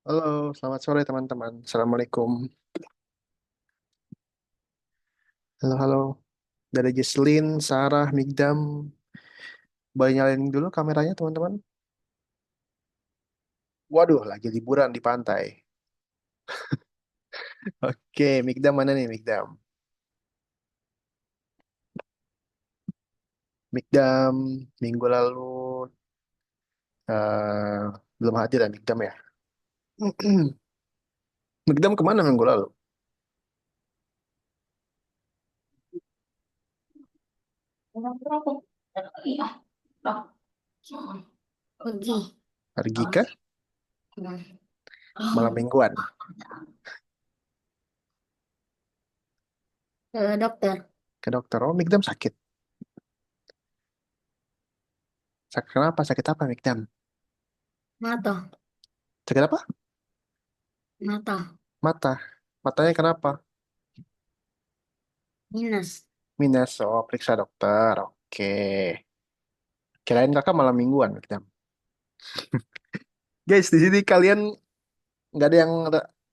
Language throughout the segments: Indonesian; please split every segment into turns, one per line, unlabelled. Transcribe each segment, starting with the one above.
Halo, selamat sore teman-teman. Assalamualaikum. Halo, halo. Dari Jesslyn, Sarah, Migdam. Boleh nyalain dulu kameranya teman-teman? Waduh, lagi liburan di pantai. Oke, Migdam mana nih, Migdam? Migdam, minggu lalu eh, belum hadir ya, Migdam ya? Migdam kemana minggu lalu?
Pergi
Pergi ke malam mingguan?
ke dokter
Ke dokter. Oh, Migdam sakit. Sakit kenapa? Sakit apa, Migdam?
mata
Sakit apa?
mata
Mata. Matanya kenapa?
minus.
Minus. Oh, periksa dokter. Oke. Kirain kakak malam mingguan, Migdam. Guys, di sini kalian nggak ada yang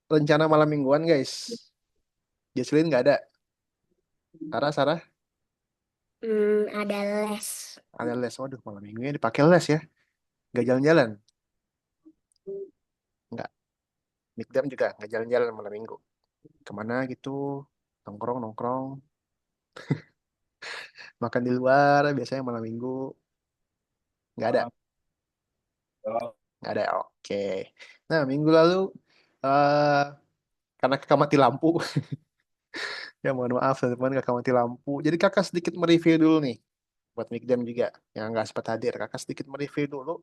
rencana malam mingguan, guys. Jesslyn nggak ada. Sarah, Sarah
Ada les.
ada les. Waduh, malam minggunya dipakai les ya. Nggak jalan-jalan. Nggak. Mikdam juga nggak jalan-jalan malam minggu. Kemana gitu? Nongkrong, nongkrong. Makan di luar biasanya malam minggu. Nggak ada. Nggak ada. Oke. Nah, minggu lalu eh karena kakak mati lampu. Ya, mohon maaf teman-teman kakak mati lampu. Jadi kakak sedikit mereview dulu nih. Buat Mikdam juga yang nggak sempat hadir. Kakak sedikit mereview dulu.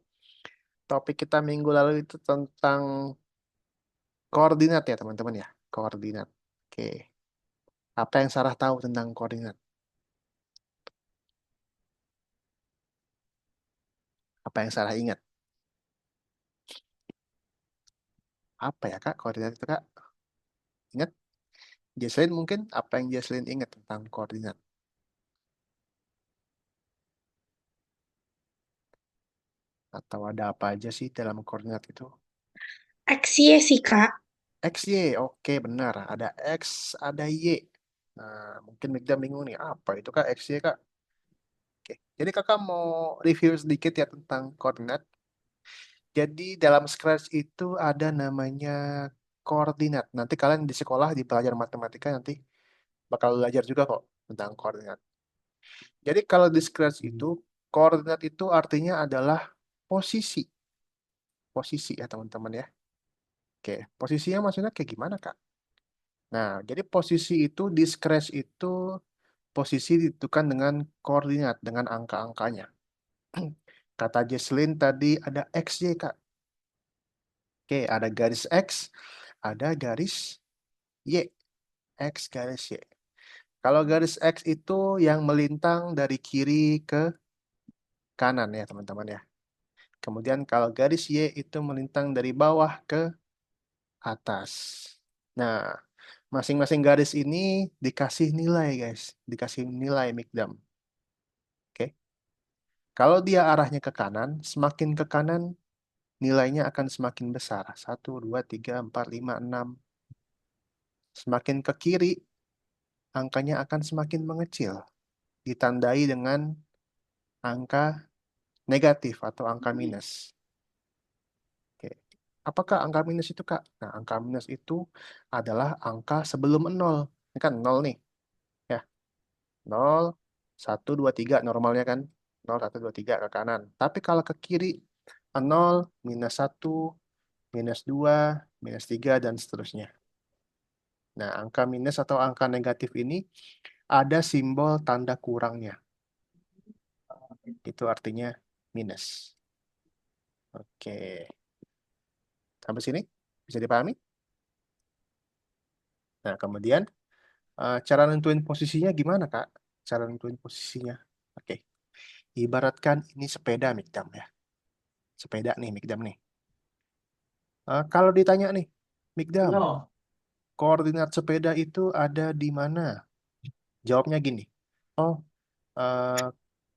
Topik kita minggu lalu itu tentang koordinat ya teman-teman ya. Koordinat. Oke. Apa yang Sarah tahu tentang koordinat? Apa yang Sarah ingat? Apa ya Kak koordinat itu Kak? Ingat? Jesslyn mungkin apa yang Jesslyn ingat tentang koordinat? Atau ada apa aja sih dalam koordinat itu?
Aksi ya sih kak.
X, Y. Oke benar. Ada X, ada Y. Nah, mungkin Mikdam bingung nih. Apa itu Kak X, Y Kak? Oke. Jadi kakak mau review sedikit ya tentang koordinat. Jadi dalam Scratch itu ada namanya koordinat. Nanti kalian di sekolah di pelajaran matematika nanti bakal belajar juga kok tentang koordinat. Jadi kalau di Scratch itu koordinat itu artinya adalah posisi. Posisi ya teman-teman ya. Oke, posisinya maksudnya kayak gimana Kak? Nah, jadi posisi itu di Scratch itu posisi ditentukan dengan koordinat, dengan angka-angkanya. Kata Jesslyn tadi ada XY Kak. Oke, ada garis X, ada garis Y. X garis Y. Kalau garis X itu yang melintang dari kiri ke kanan ya teman-teman ya. Kemudian kalau garis Y itu melintang dari bawah ke atas. Nah, masing-masing garis ini dikasih nilai guys. Dikasih nilai mikdam. Oke. Kalau dia arahnya ke kanan, semakin ke kanan nilainya akan semakin besar. Satu, 2, 3, 4, 5, 6. Semakin ke kiri, angkanya akan semakin mengecil. Ditandai dengan angka negatif atau angka minus. Oke. Apakah angka minus itu, Kak? Nah, angka minus itu adalah angka sebelum nol. Ini kan nol nih. Ya, nol, satu, dua, tiga normalnya kan. Nol, satu, dua, tiga ke kanan. Tapi kalau ke kiri, nol, minus satu, minus dua, minus tiga, dan seterusnya. Nah, angka minus atau angka negatif ini ada simbol tanda kurangnya. Itu artinya minus. Oke. Sampai sini bisa dipahami? Nah, kemudian cara nentuin posisinya gimana, Kak? Cara nentuin posisinya. Oke. Ibaratkan ini sepeda Mikdam ya. Sepeda nih Mikdam nih. Kalau ditanya nih, Mikdam, koordinat sepeda itu ada di mana? Jawabnya gini. Oh, eh,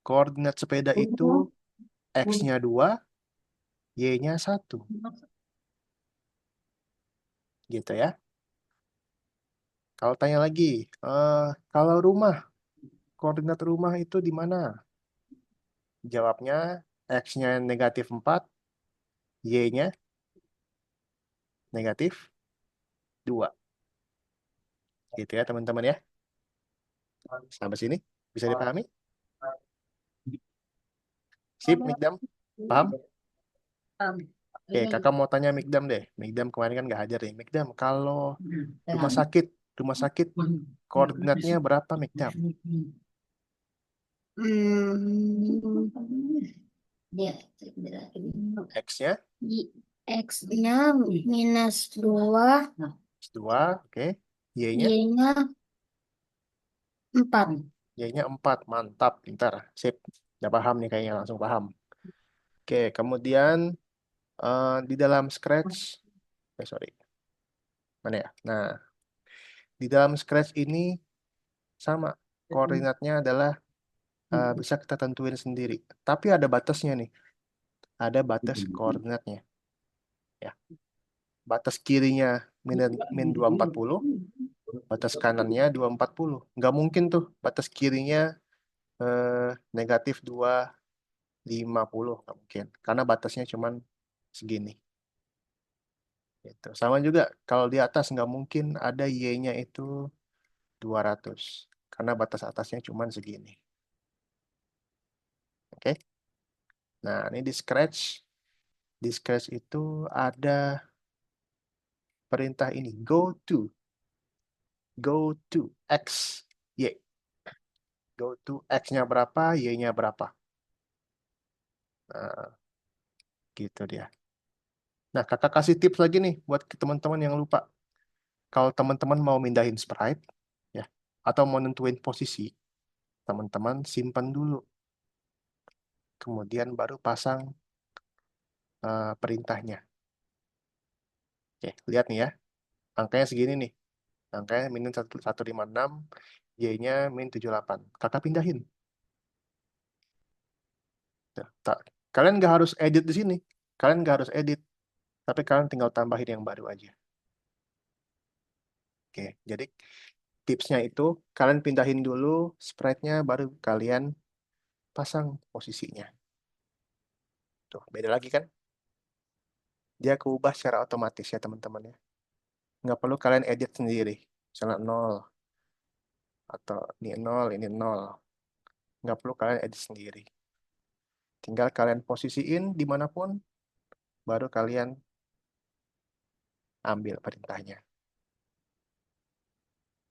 koordinat sepeda itu X-nya 2, Y-nya 1. Gitu ya. Kalau tanya lagi, eh, kalau rumah, koordinat rumah itu di mana? Jawabnya X-nya negatif 4, Y-nya negatif 2. Gitu ya teman-teman ya. Sampai sini bisa dipahami? Sip, Mikdam? Paham? Oke,
Ini.
kakak mau tanya Mikdam deh. Mikdam kemarin kan nggak hadir nih. Mikdam, kalau rumah sakit, rumah sakit koordinatnya berapa Mikdam?
Hmm,
X-nya
X-nya -2,
2, oke. Y-nya?
Y-nya 4.
Y-nya 4, mantap, pintar. Sip, udah paham nih kayaknya, langsung paham. Oke, kemudian di dalam Scratch, sorry, mana ya? Nah, di dalam Scratch ini sama, koordinatnya adalah bisa kita tentuin sendiri. Tapi ada batasnya nih, ada batas koordinatnya. Ya, batas kirinya min 240, batas kanannya 240. Nggak mungkin tuh batas kirinya negatif 250, nggak mungkin. Karena batasnya cuman segini. Gitu. Sama juga kalau di atas nggak mungkin ada Y-nya itu 200. Karena batas atasnya cuman segini. Oke. Nah, ini di Scratch. Di Scratch itu ada perintah ini. Go to X. Y. Go to X-nya berapa, Y-nya berapa. Nah, gitu dia. Nah, kakak kasih tips lagi nih buat ke teman-teman yang lupa. Kalau teman-teman mau mindahin sprite, ya, atau mau nentuin posisi, teman-teman simpan dulu. Kemudian baru pasang perintahnya. Oke, lihat nih ya. Angkanya segini nih. Angkanya -156, Y-nya -78. Kakak pindahin. Tuh, kalian nggak harus edit di sini. Kalian nggak harus edit. Tapi kalian tinggal tambahin yang baru aja. Oke, jadi tipsnya itu kalian pindahin dulu sprite-nya, baru kalian pasang posisinya. Tuh, beda lagi kan? Dia keubah secara otomatis ya teman-teman ya. Nggak perlu kalian edit sendiri. Misalnya 0, atau ini 0, ini 0. Nggak perlu kalian edit sendiri. Tinggal kalian posisiin dimanapun, baru kalian ambil perintahnya.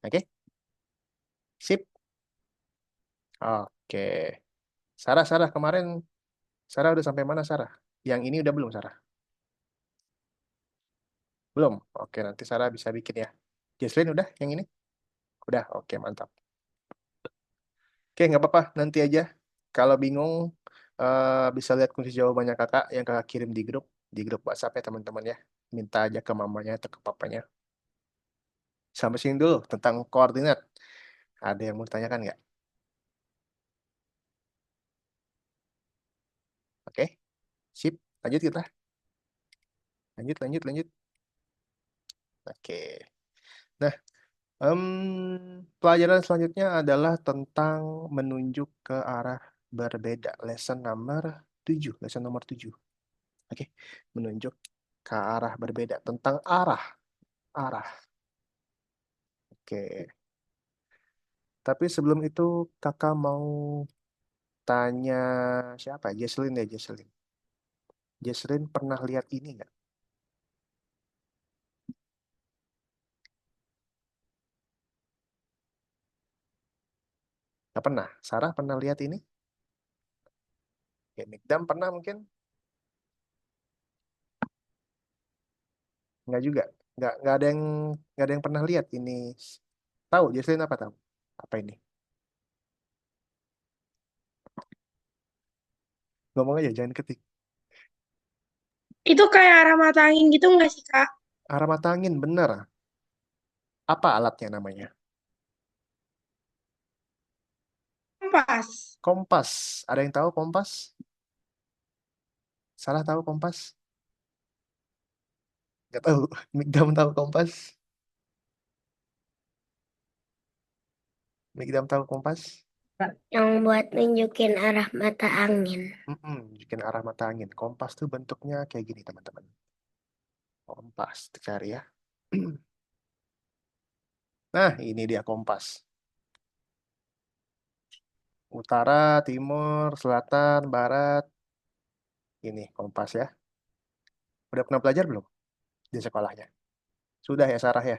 Oke? Sip? Oke. Sarah, kemarin Sarah udah sampai mana Sarah? Yang ini udah belum Sarah? Belum? Oke, nanti Sarah bisa bikin ya. Jesslyn udah yang ini? Udah, oke mantap. Oke, nggak apa-apa, nanti aja. Kalau bingung, bisa lihat kunci jawabannya kakak yang kakak kirim di grup WhatsApp ya teman-teman ya. Minta aja ke mamanya atau ke papanya. Sampai sini dulu tentang koordinat. Ada yang mau ditanyakan nggak? Oke, sip. Lanjut kita. Lanjut. Oke. Nah, pelajaran selanjutnya adalah tentang menunjuk ke arah berbeda. Lesson nomor 7. Oke, menunjuk ke arah berbeda. Tentang arah. Arah. Oke. Tapi sebelum itu kakak mau tanya siapa? Jesslyn ya, Jesslyn. Jesslyn pernah lihat ini nggak? Nggak pernah. Sarah pernah lihat ini? Ya, Mikdam pernah mungkin? Nggak juga. Nggak ada yang pernah lihat ini. Tahu Jesslyn apa tahu? Apa ini? Ngomong aja, jangan ketik.
Itu kayak arah mata angin gitu nggak sih, Kak?
Arah mata angin, bener. Apa alatnya namanya?
Kompas.
Kompas. Ada yang tahu kompas? Salah tahu kompas? Nggak tahu. Mikdam tahu kompas? Mikdam tahu kompas?
Yang buat nunjukin arah mata angin.
Bikin arah mata angin. Kompas tuh bentuknya kayak gini, teman-teman. Kompas, cari ya. Nah, ini dia kompas. Utara, timur, selatan, barat. Ini kompas ya. Udah pernah belajar belum di sekolahnya? Sudah ya, Sarah ya?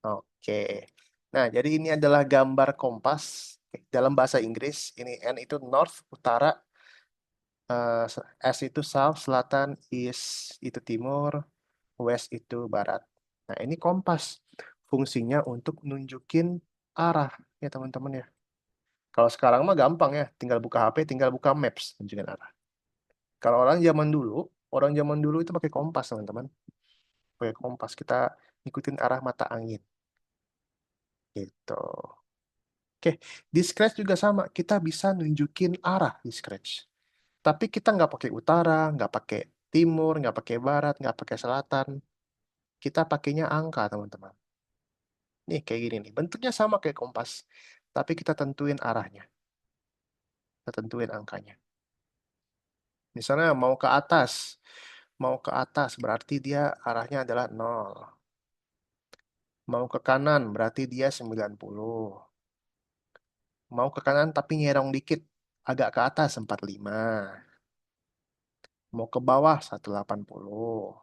Oke. Nah, jadi ini adalah gambar kompas. Dalam bahasa Inggris, ini N itu north, utara, eh, S itu south, selatan, east itu timur, west itu barat. Nah, ini kompas. Fungsinya untuk nunjukin arah ya teman-teman ya. Kalau sekarang mah gampang ya, tinggal buka HP, tinggal buka Maps, nunjukin arah. Kalau orang zaman dulu itu pakai kompas teman-teman. Pakai kompas, kita ngikutin arah mata angin. Gitu. Oke, di Scratch juga sama. Kita bisa nunjukin arah di Scratch. Tapi kita nggak pakai utara, nggak pakai timur, nggak pakai barat, nggak pakai selatan. Kita pakainya angka, teman-teman. Nih, kayak gini nih. Bentuknya sama kayak kompas. Tapi kita tentuin arahnya. Kita tentuin angkanya. Misalnya mau ke atas. Mau ke atas berarti dia arahnya adalah 0. Mau ke kanan berarti dia 90. Mau ke kanan tapi nyerong dikit. Agak ke atas 45. Mau ke bawah 180.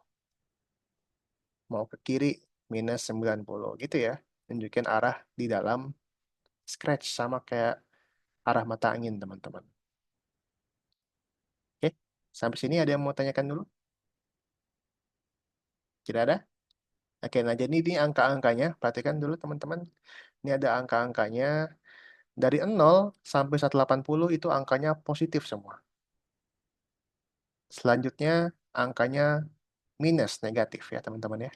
Mau ke kiri minus 90 gitu ya. Tunjukin arah di dalam Scratch sama kayak arah mata angin teman-teman. Oke, sampai sini ada yang mau tanyakan dulu? Tidak ada? Oke, nah jadi ini angka-angkanya. Perhatikan dulu teman-teman. Ini ada angka-angkanya. Dari 0 sampai 180 itu angkanya positif semua. Selanjutnya angkanya minus negatif ya teman-teman ya.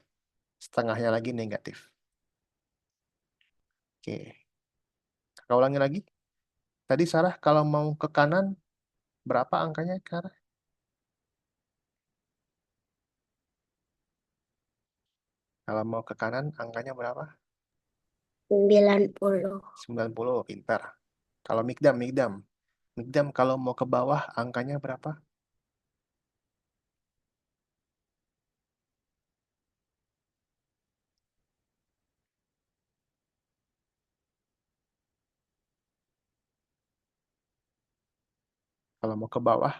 Setengahnya lagi negatif. Oke, kita ulangi lagi. Tadi Sarah kalau mau ke kanan berapa angkanya Sarah? Kalau mau ke kanan angkanya berapa?
90.
90, pintar. Kalau Mikdam, Mikdam. Mikdam kalau mau ke bawah angkanya berapa? Kalau mau ke bawah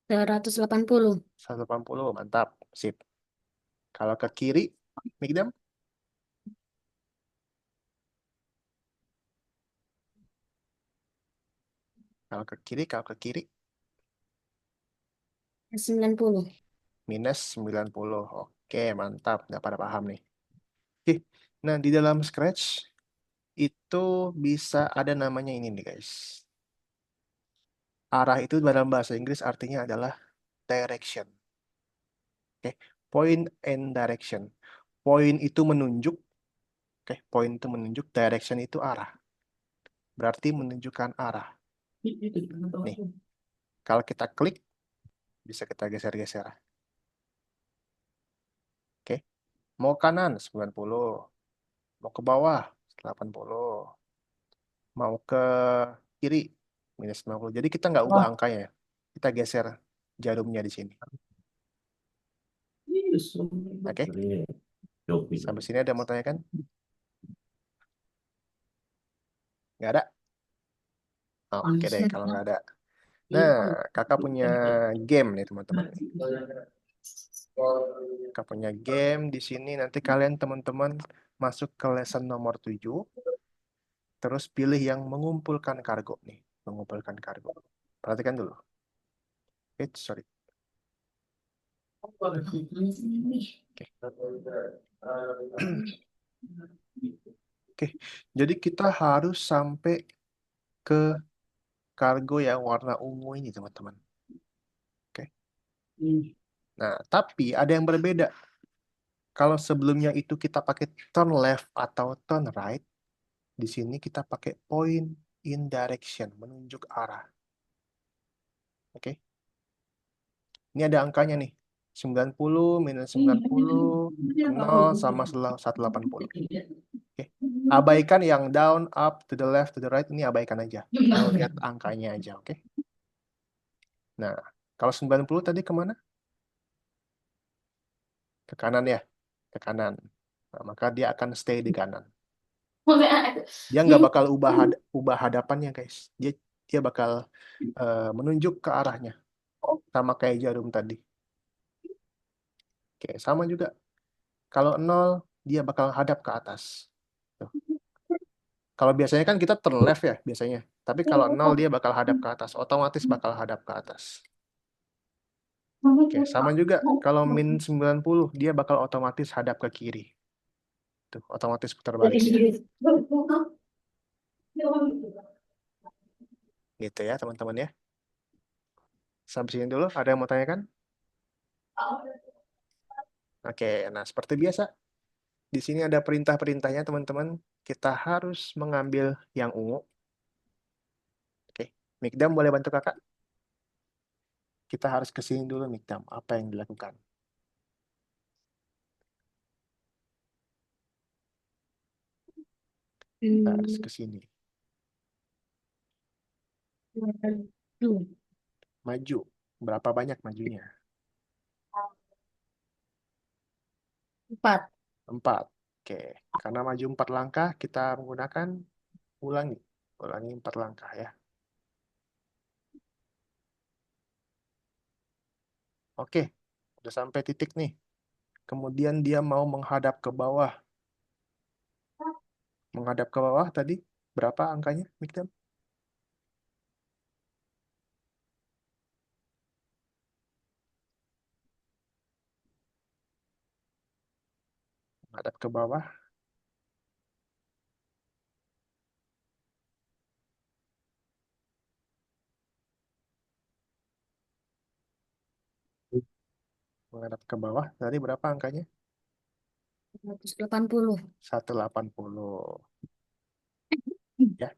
180.
180, mantap. Sip. Kalau ke kiri, Mikdam? Kalau ke kiri,
90.
minus 90. Oke, mantap. Udah pada paham nih. Oke, nah di dalam Scratch itu bisa ada namanya ini nih guys. Arah itu dalam bahasa Inggris artinya adalah direction. Oke, point and direction. Point itu menunjuk, oke, point itu menunjuk, direction itu arah. Berarti menunjukkan arah. Nih, kalau kita klik bisa kita geser-geser. Oke, mau kanan 90, mau ke bawah 80, mau ke kiri minus 50. Jadi kita nggak ubah angkanya ya. Kita geser jarumnya di sini. Oke, sampai sini ada yang mau tanyakan? Nggak ada? Oke deh, kalau nggak ada. Nah, kakak punya game nih teman-teman. Kakak punya game di sini. Nanti kalian teman-teman masuk ke lesson nomor 7. Terus pilih yang mengumpulkan kargo nih. Mengumpulkan kargo. Perhatikan dulu. Sorry. Oke. Oke. Jadi kita harus sampai ke kargo yang warna ungu ini teman-teman. Oke. Nah, tapi ada yang berbeda. Kalau sebelumnya itu kita pakai turn left atau turn right, di sini kita pakai point in direction, menunjuk arah. Oke. Ini ada angkanya nih. 90 minus 90, 0 sama 180. Oke. Abaikan yang down, up, to the left, to the right. Ini abaikan aja. Kita lihat angkanya aja, oke? Nah, kalau 90 tadi kemana? Ke kanan ya? Ke kanan. Nah, maka dia akan stay di kanan. Dia nggak bakal ubah hadapannya, guys. Dia dia bakal menunjuk ke arahnya. Sama kayak jarum tadi. Oke, sama juga. Kalau 0, dia bakal hadap ke atas. Tuh. Kalau biasanya kan kita turn left ya, biasanya. Tapi kalau 0, dia bakal hadap ke atas. Otomatis bakal hadap ke atas. Oke, sama juga. Kalau min 90, dia bakal otomatis hadap ke kiri. Tuh, otomatis putar balik dia. Gitu ya, teman-teman ya. Sampai sini dulu, ada yang mau tanyakan? Oke, nah seperti biasa, di sini ada perintah-perintahnya, teman-teman. Kita harus mengambil yang ungu. Oke, Mikdam boleh bantu kakak? Kita harus ke sini dulu, Mikdam. Apa yang dilakukan? Kita harus ke sini. Maju. Berapa banyak majunya?
4.
4. Oke, karena maju 4 langkah, kita menggunakan ulangi. Ulangi 4 langkah ya. Oke, udah sampai titik nih. Kemudian dia mau menghadap ke bawah. Menghadap ke bawah tadi, berapa angkanya, Mikdam? Menghadap ke bawah. Menghadap ke bawah, tadi berapa angkanya?
180.
180. Ya,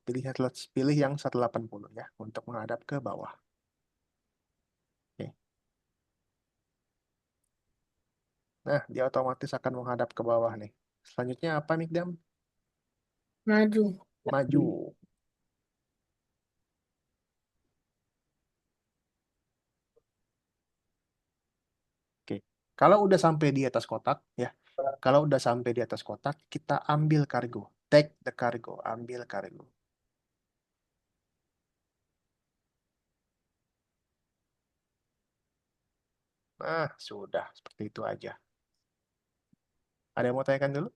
pilih yang 180 ya, untuk menghadap ke bawah. Oke. Nah, dia otomatis akan menghadap ke bawah nih. Selanjutnya apa, Mikdam?
Maju.
Maju. Oke. Kalau udah sampai di atas kotak, ya. Kalau udah sampai di atas kotak, kita ambil kargo. Take the cargo. Ambil kargo. Nah, sudah. Seperti itu aja. Ada yang mau tanyakan dulu?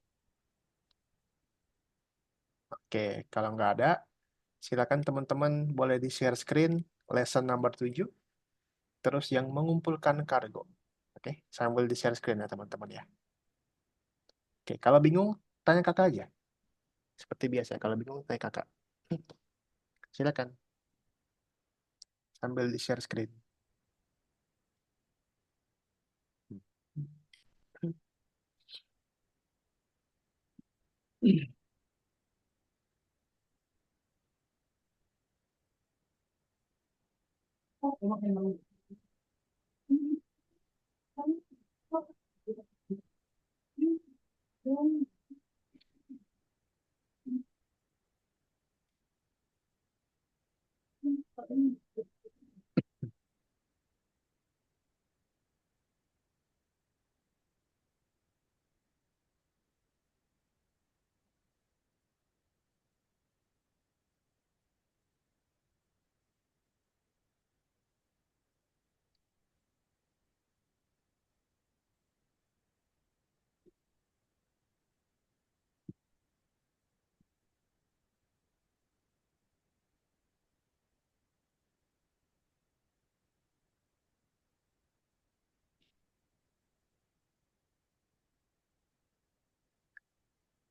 Oke. Kalau nggak ada, silakan teman-teman boleh di-share screen lesson number 7. Terus yang mengumpulkan kargo. Oke. Sambil di-share screen ya, teman-teman ya. Oke. Kalau bingung, tanya kakak aja. Seperti biasa. Kalau bingung, tanya kakak. Silakan. Sambil di-share screen.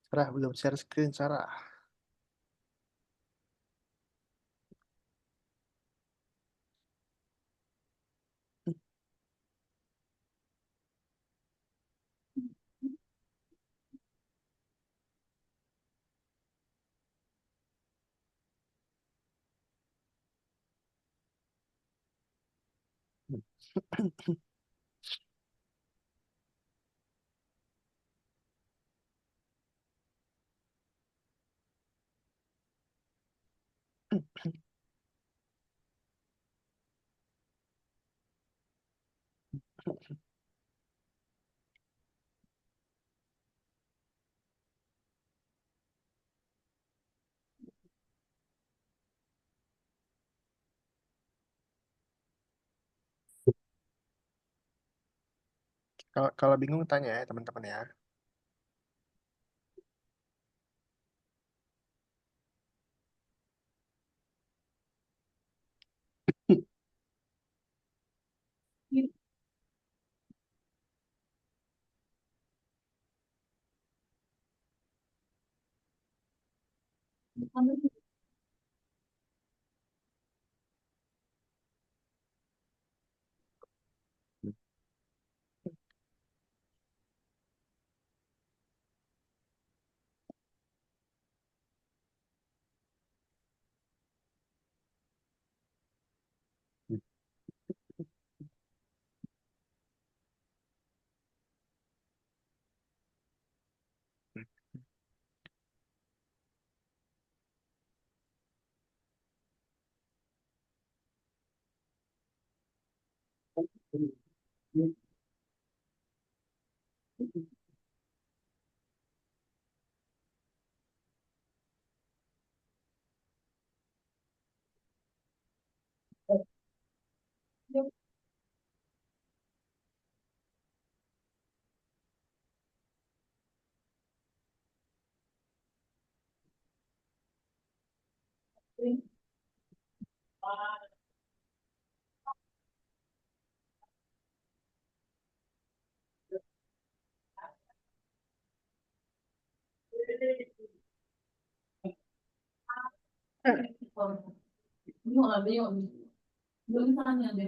Sarah belum share screen, Sarah. Kalau bingung tanya ya teman-teman ya.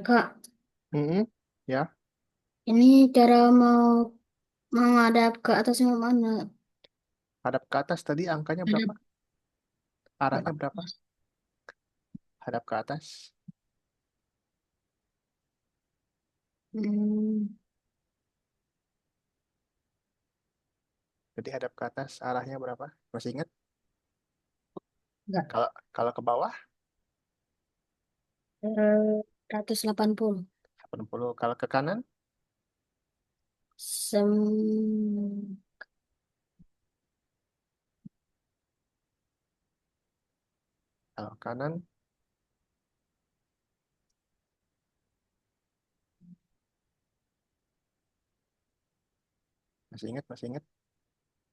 Kak,
Mm-mm. Ya,
ini cara mau menghadap ke atas sama mana?
hadap ke atas tadi angkanya berapa?
Hadap ke
Arahnya berapa?
atas.
Hadap ke atas.
Hmm,
Jadi hadap ke atas arahnya berapa? Masih ingat?
enggak.
Kalau kalau ke bawah
Eh, 180.
80. Kalau ke kanan,
Sem
kalau kanan masih ingat? Masih ingat?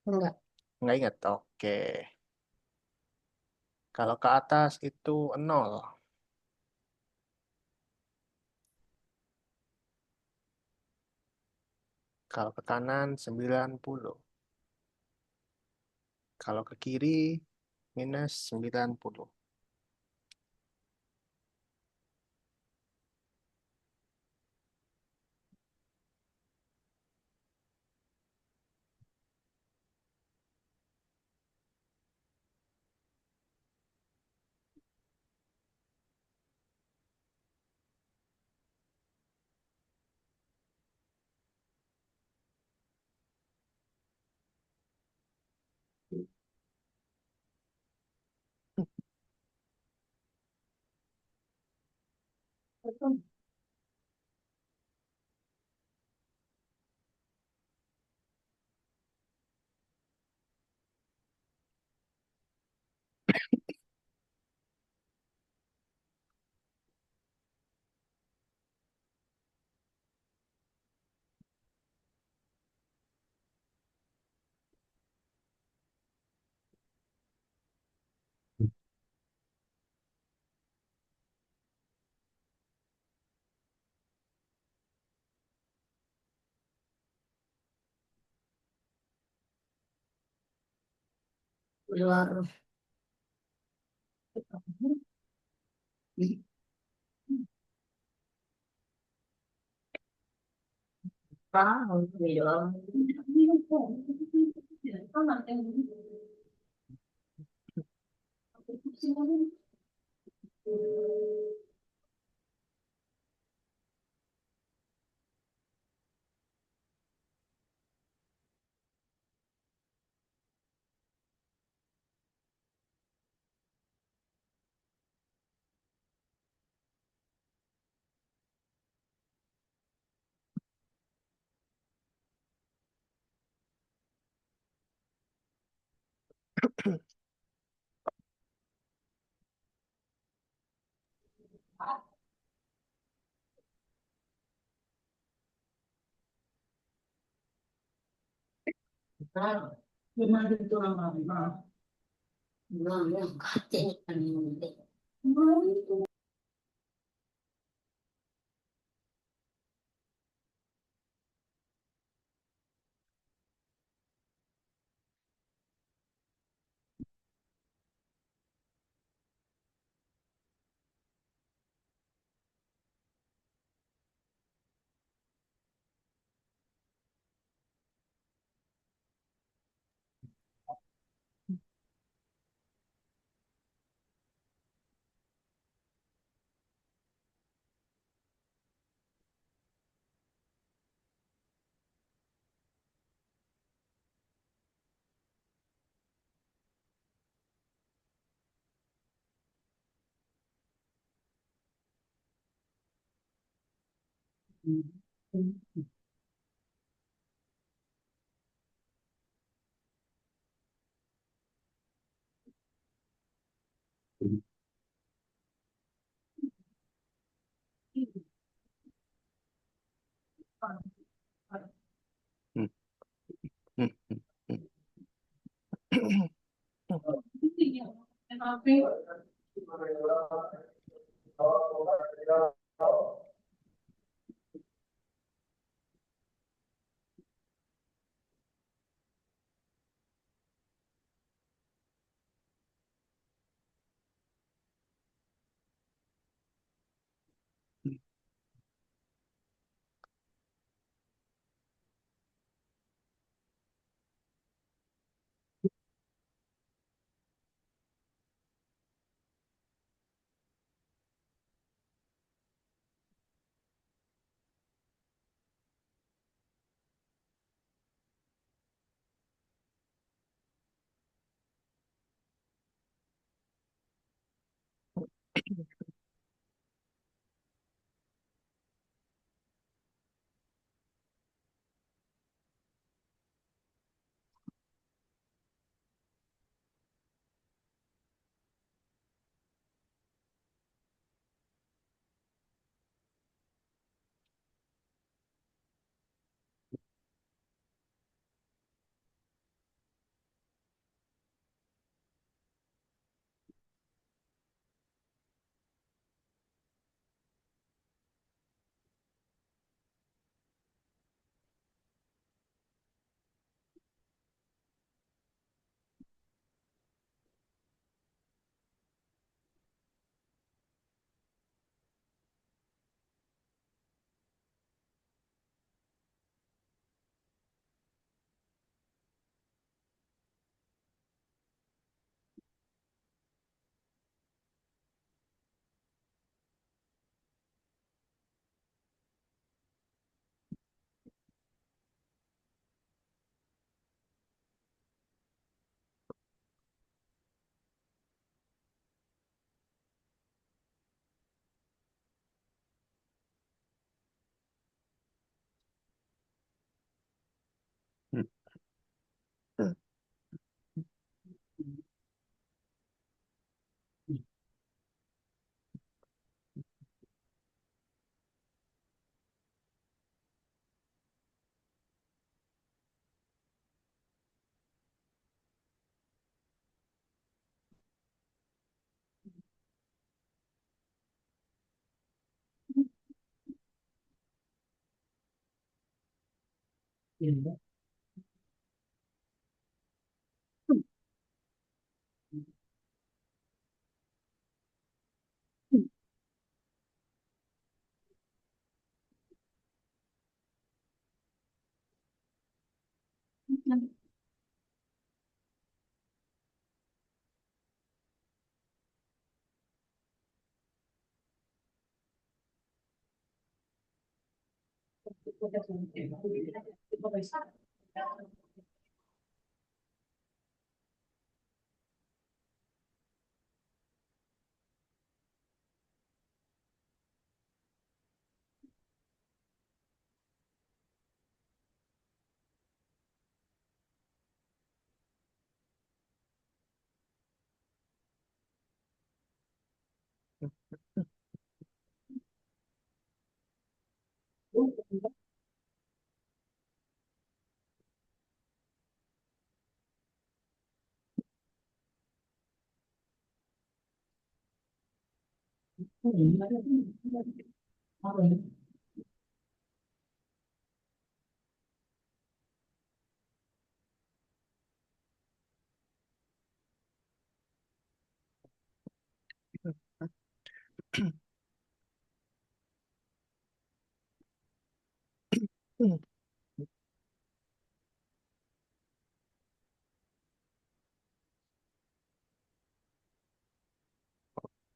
enggak.
Nggak ingat. Oke. Kalau ke atas itu 0. Kalau ke kanan 90. Kalau ke kiri minus 90.
Luar. Tahu, bilang.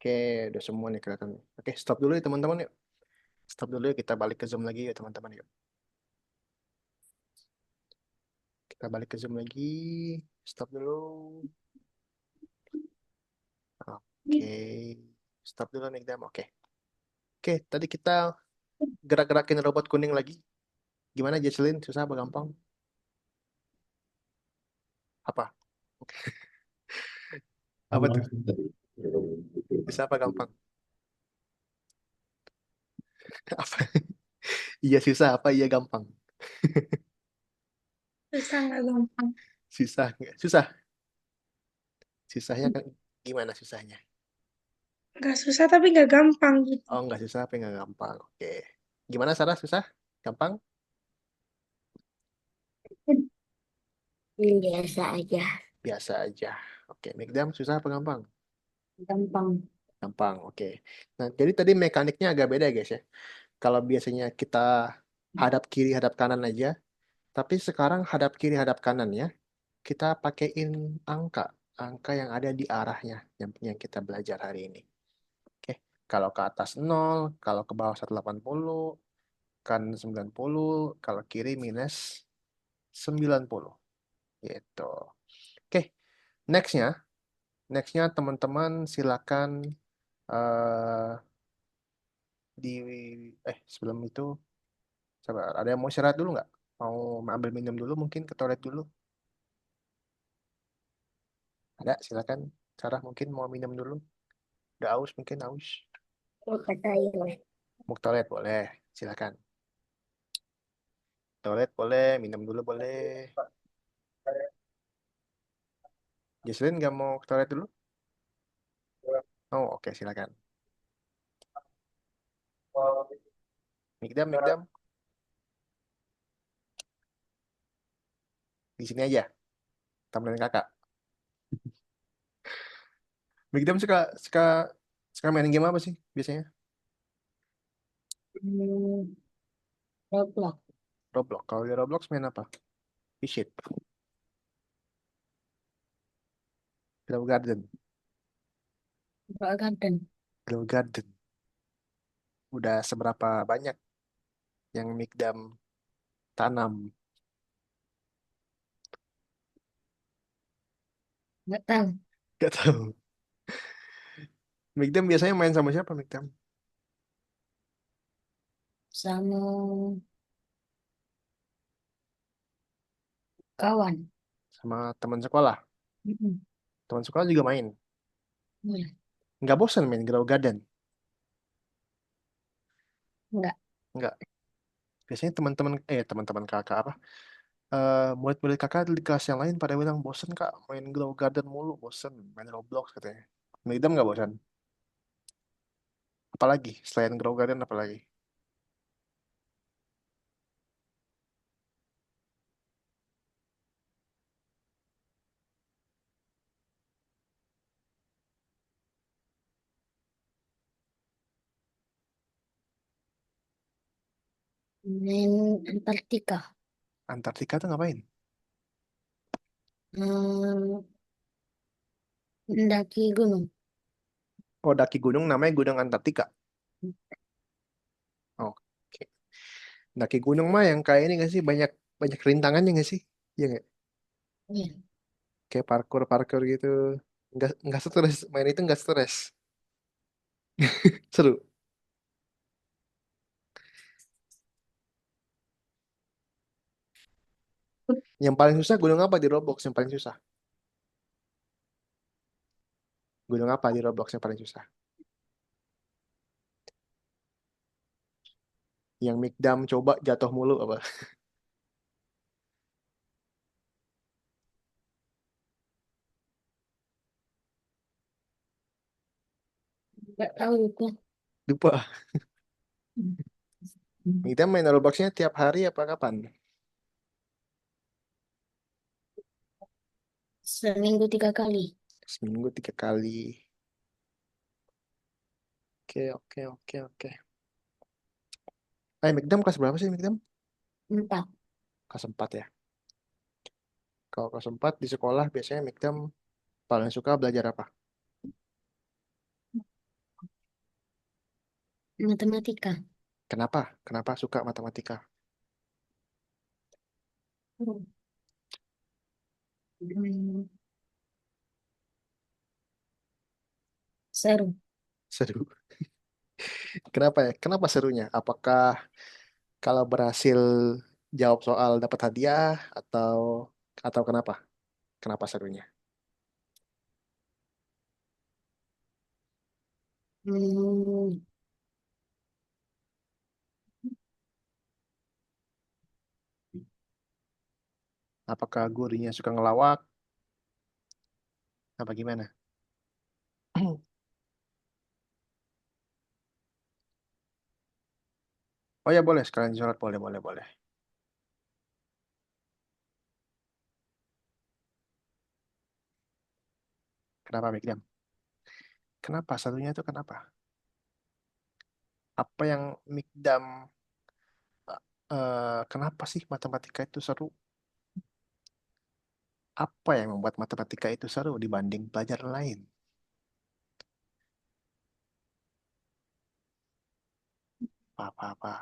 Oke, udah semua nih kelihatan. Oke, stop dulu ya teman-teman yuk. Stop dulu ya, kita balik ke Zoom lagi ya teman-teman yuk. Kita balik ke Zoom lagi. Stop dulu. Oke. Stop dulu nih, Dam. Oke. Oke, tadi kita gerak-gerakin robot kuning lagi. Gimana Jesslyn? Susah apa gampang? Apa? Apa tuh? Susah apa gampang? Apa? Iya susah apa iya gampang?
Susah nggak gampang.
Susah nggak? Susah. Susahnya kan gimana susahnya?
Nggak susah tapi nggak gampang gitu.
Oh nggak susah tapi nggak gampang. Oke. Gimana Sarah? Susah? Gampang?
Biasa aja.
Biasa aja. Oke. Mikdam susah apa gampang?
Gampang.
Gampang. Oke. Nah jadi tadi mekaniknya agak beda guys ya. Kalau biasanya kita hadap kiri hadap kanan aja, tapi sekarang hadap kiri hadap kanan ya. Kita pakein angka, angka yang ada di arahnya yang kita belajar hari ini. Oke, kalau ke atas 0, kalau ke bawah 180, kanan 90, kalau kiri minus 90. Gitu. Oke, nextnya, nextnya teman-teman silakan eh di sebelum itu, sabar, ada yang mau istirahat dulu nggak? Mau ambil minum dulu mungkin ke toilet dulu? Ada, silakan. Sarah mungkin mau minum dulu. Udah aus mungkin aus.
Oh, kata ya.
Mau ke toilet boleh, silakan. Toilet boleh, minum dulu boleh. Jesslyn nggak mau ke toilet dulu? Oh, oke, silakan. Mikdam, Mikdam, di sini aja, temenin kakak. Mikdam suka suka suka main game apa sih biasanya?
Hmm, Roblox.
Roblox. Kalau di Roblox main apa? Fish it, Grow Garden,
Rock Garden.
Grow Garden. Udah seberapa banyak yang Mikdam tanam?
Nggak tahu.
Gak tahu. Mikdam biasanya main sama siapa Mikdam?
Sama kawan.
Sama teman sekolah.
Mm-mm.
Teman sekolah juga main.
Iya.
Nggak bosan main Grow Garden?
Nggak.
Nggak. Biasanya teman-teman kakak apa? Murid-murid kakak di kelas yang lain pada bilang bosen kak main Grow Garden mulu, bosen main Roblox katanya. Mikdam nggak bosan? Apalagi selain Grow Garden apalagi?
Main Antartika.
Antartika tuh ngapain?
Hmm, mendaki gunung.
Oh, daki gunung namanya Gunung Antartika. Oke. Daki gunung mah yang kayak ini nggak sih, banyak banyak rintangannya nggak sih? Iya nggak?
Iya.
Kayak parkur parkur gitu. Nggak stres main itu, nggak stres. Seru. Yang paling susah gunung apa di Roblox yang paling susah? Gunung apa di Roblox yang paling susah? Yang Mikdam coba jatuh mulu apa?
Nggak tahu juga.
Lupa. Mikdam main Robloxnya tiap hari apa kapan?
Seminggu 3 kali.
Seminggu 3 kali. Oke, oke, oke, oke. Mikdam kelas berapa sih Mikdam?
4.
Kelas 4 ya. Kalau kelas 4 di sekolah biasanya Mikdam paling suka belajar apa?
Matematika.
Kenapa? Kenapa suka matematika?
Hmm, seru.
Seru. Kenapa ya? Kenapa serunya? Apakah kalau berhasil jawab soal dapat hadiah atau kenapa? Kenapa serunya?
Hmm,
Apakah gurunya suka ngelawak? Apa gimana? Oh ya boleh sekalian disorot boleh boleh boleh. Kenapa Mikdam? Kenapa serunya itu kenapa? Apa yang Mikdam kenapa sih matematika itu seru? Apa yang membuat matematika itu seru dibanding pelajaran lain? Apa-apa.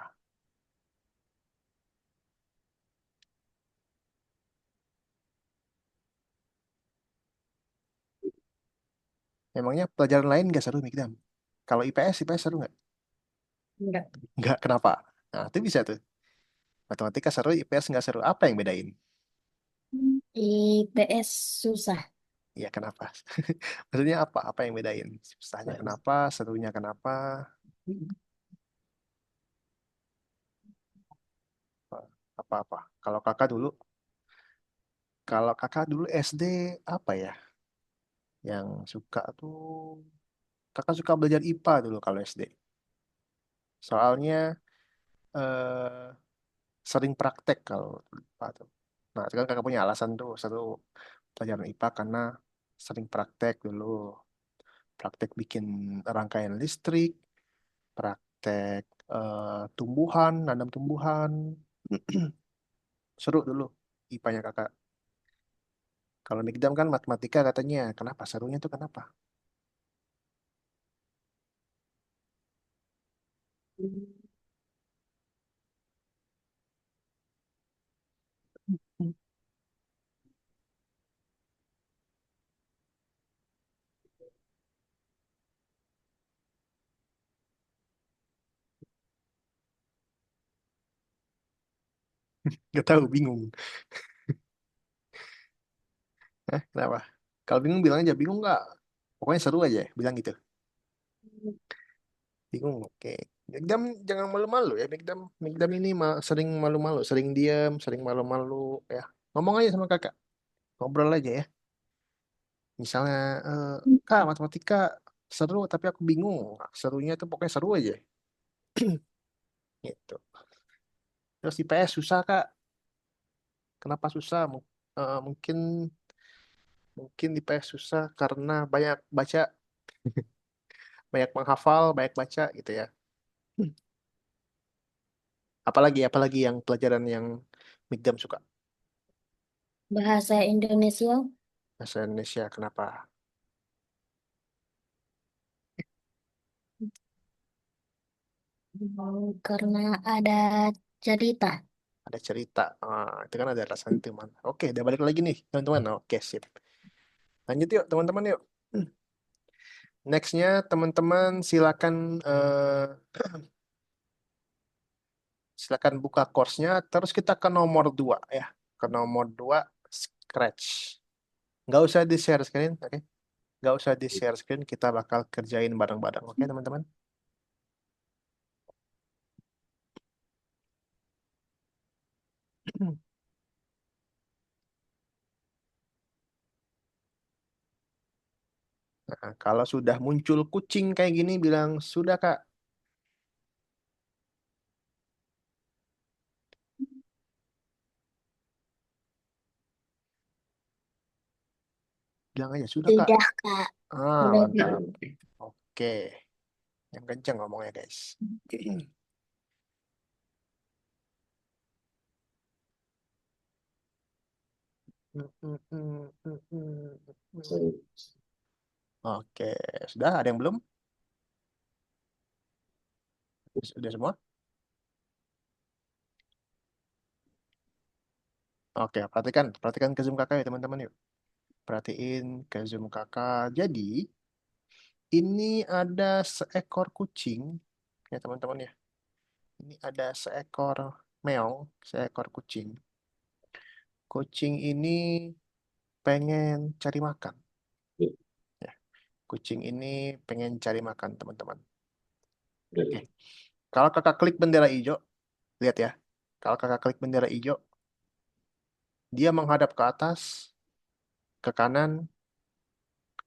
Emangnya pelajaran lain nggak seru Mikdam? Kalau IPS seru nggak?
enggak.
Nggak, kenapa? Nah, itu bisa tuh. Matematika seru, IPS nggak seru. Apa yang bedain?
IPS susah.
Ya, kenapa? Maksudnya apa? Apa yang bedain? Susahnya kenapa? Serunya kenapa? Apa-apa. Kalau kakak dulu, kalau kakak dulu SD apa ya? Yang suka tuh, kakak suka belajar IPA dulu kalau SD. Soalnya eh, sering praktek kalau IPA tuh. Nah, itu kan kakak punya alasan tuh, satu pelajaran IPA karena sering praktek dulu. Praktek bikin rangkaian listrik, praktek tumbuhan, nanam tumbuhan. Seru dulu IPA-nya kakak. Kalau Mikdam kan matematika katanya. Kenapa? Serunya tuh kenapa? Gak tahu, bingung. Hah, kenapa? Kalau bingung bilang aja, bingung nggak? Pokoknya seru aja, bilang gitu. Bingung, oke. Mikdam jangan malu-malu ya, Mikdam. Mikdam ini sering malu-malu, sering diam, sering malu-malu ya. Ngomong aja sama kakak, ngobrol aja ya. Misalnya, Kak, matematika seru tapi aku bingung. Nah, serunya itu pokoknya seru aja. Gitu. Terus IPS susah, Kak. Kenapa susah? Mungkin mungkin IPS susah karena banyak baca, banyak menghafal, banyak baca gitu ya. Apalagi yang pelajaran yang Mikdam suka.
Bahasa Indonesia.
Bahasa Indonesia, kenapa?
Karena ada cerita.
Ada cerita. Ah, itu kan ada alasan itu, man. Oke, udah balik lagi nih, teman-teman. Oke, sip. Lanjut yuk, teman-teman yuk. Nextnya, teman-teman silakan buka course-nya. Terus kita ke nomor 2 ya. Ke nomor 2 Scratch. Nggak usah di-share screen, oke? Nggak usah di-share screen, kita bakal kerjain bareng-bareng, oke teman-teman? Nah, kalau sudah muncul kucing kayak gini, bilang sudah Kak. Bilang aja sudah Kak.
Sudah, Kak.
Ah,
Sudah, Kak.
mantap. Oke, yang kenceng ngomongnya guys. Oke, sudah ada yang belum? Sudah semua? Oke, perhatikan, perhatikan ke Zoom kakak ya teman-teman yuk. Perhatiin ke Zoom kakak. Jadi, ini ada seekor kucing, ya teman-teman ya. Ini ada seekor meong, seekor kucing. Kucing ini pengen cari makan. Ya, kucing ini pengen cari makan, teman-teman. Oke, kalau kakak klik bendera hijau, lihat ya. Kalau kakak klik bendera hijau, dia menghadap ke atas, ke kanan,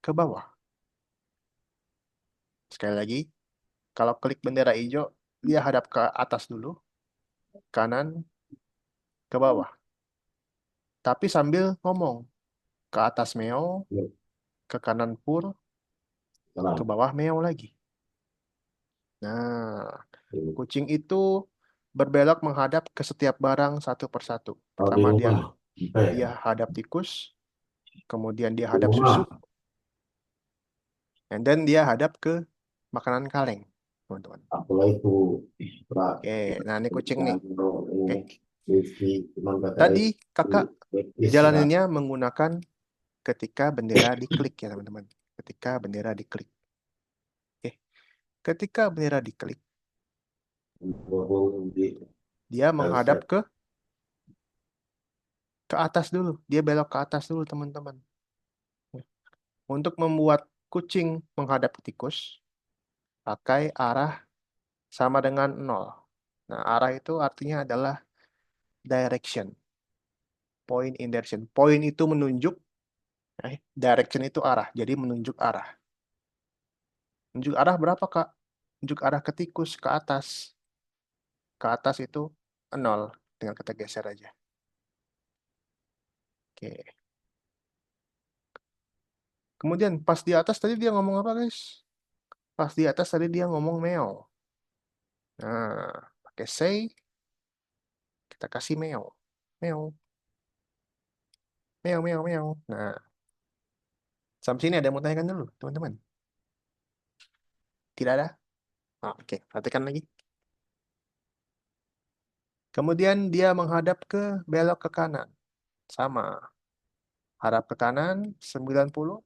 ke bawah. Sekali lagi, kalau klik bendera hijau, dia hadap ke atas dulu, kanan, ke bawah. Tapi sambil ngomong, ke atas meo, ke kanan pur, ke bawah meo lagi. Nah, kucing itu berbelok menghadap ke setiap barang satu persatu.
Kalau di
Pertama
rumah, apa ya?
dia hadap tikus, kemudian dia
Di
hadap susu,
rumah,
and then dia hadap ke makanan kaleng, teman-teman.
apalah itu Pak,
Oke, nah ini kucing nih. Oke,
Rizky, cuman kata
tadi
Rizky,
kakak
betis lah.
jalaninnya menggunakan ketika bendera diklik ya teman-teman. Ketika bendera diklik. Oke, ketika bendera diklik,
Di
dia menghadap
Telset.
ke atas dulu. Dia belok ke atas dulu teman-teman. Untuk membuat kucing menghadap ke tikus, pakai arah sama dengan nol. Nah, arah itu artinya adalah direction. Point in direction. Point itu menunjuk, direction itu arah. Jadi menunjuk arah. Menunjuk arah berapa, Kak? Menunjuk arah ke tikus, ke atas. Ke atas itu nol. Tinggal kita geser aja. Oke. Kemudian pas di atas tadi dia ngomong apa, guys? Pas di atas tadi dia ngomong meo. Nah, pakai say, kita kasih meo. Meo, meo, meo, meo. Nah, sampai sini ada yang mau tanyakan dulu, teman-teman? Tidak ada? Oke, perhatikan lagi. Kemudian dia menghadap ke belok ke kanan. Sama. Hadap ke kanan 90.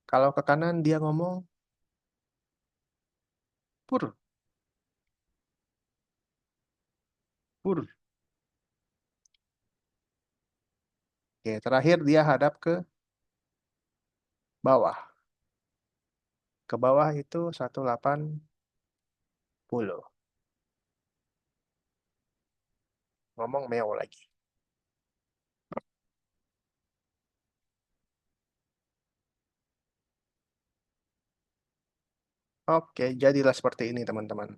Kalau ke kanan dia ngomong pur, pur. Oke, terakhir dia hadap ke bawah. Ke bawah itu 180. Ngomong meo lagi. Oke, jadilah seperti ini teman-teman.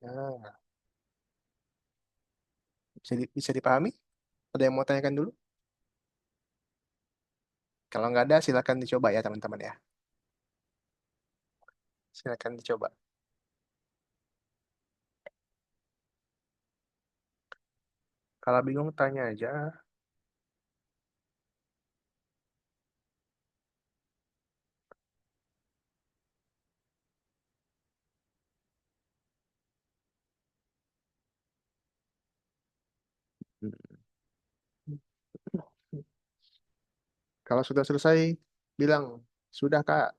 Nah, bisa dipahami? Ada yang mau tanyakan dulu? Kalau nggak ada, silakan dicoba ya teman-teman ya. Silakan dicoba. Kalau bingung tanya aja. Kalau sudah selesai, bilang, sudah Kak.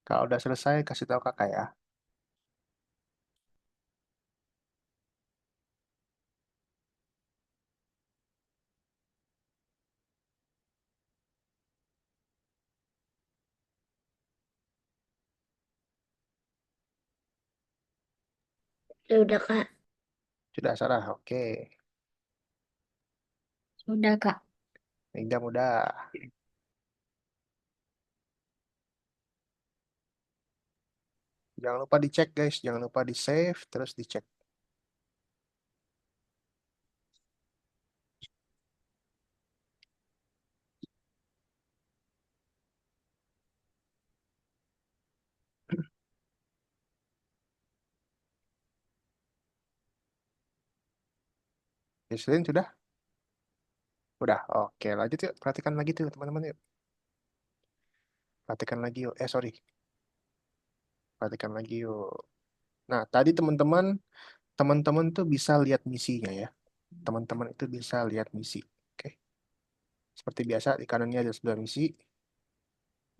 Kalau udah selesai, kasih tahu kakak ya.
Sudah, Kak.
Sudah, Sarah? Oke.
Sudah, Kak.
Migdam udah. Jangan lupa dicek, guys. Jangan lupa di-save, terus dicek. Yeslin sudah? Udah. Oke, lanjut yuk. Perhatikan lagi tuh, teman-teman yuk. Perhatikan lagi yuk. Sorry. Perhatikan lagi yuk. Nah, tadi teman-teman tuh bisa lihat misinya ya. Teman-teman itu bisa lihat misi. Oke. Seperti biasa, di kanannya ada sebelah misi.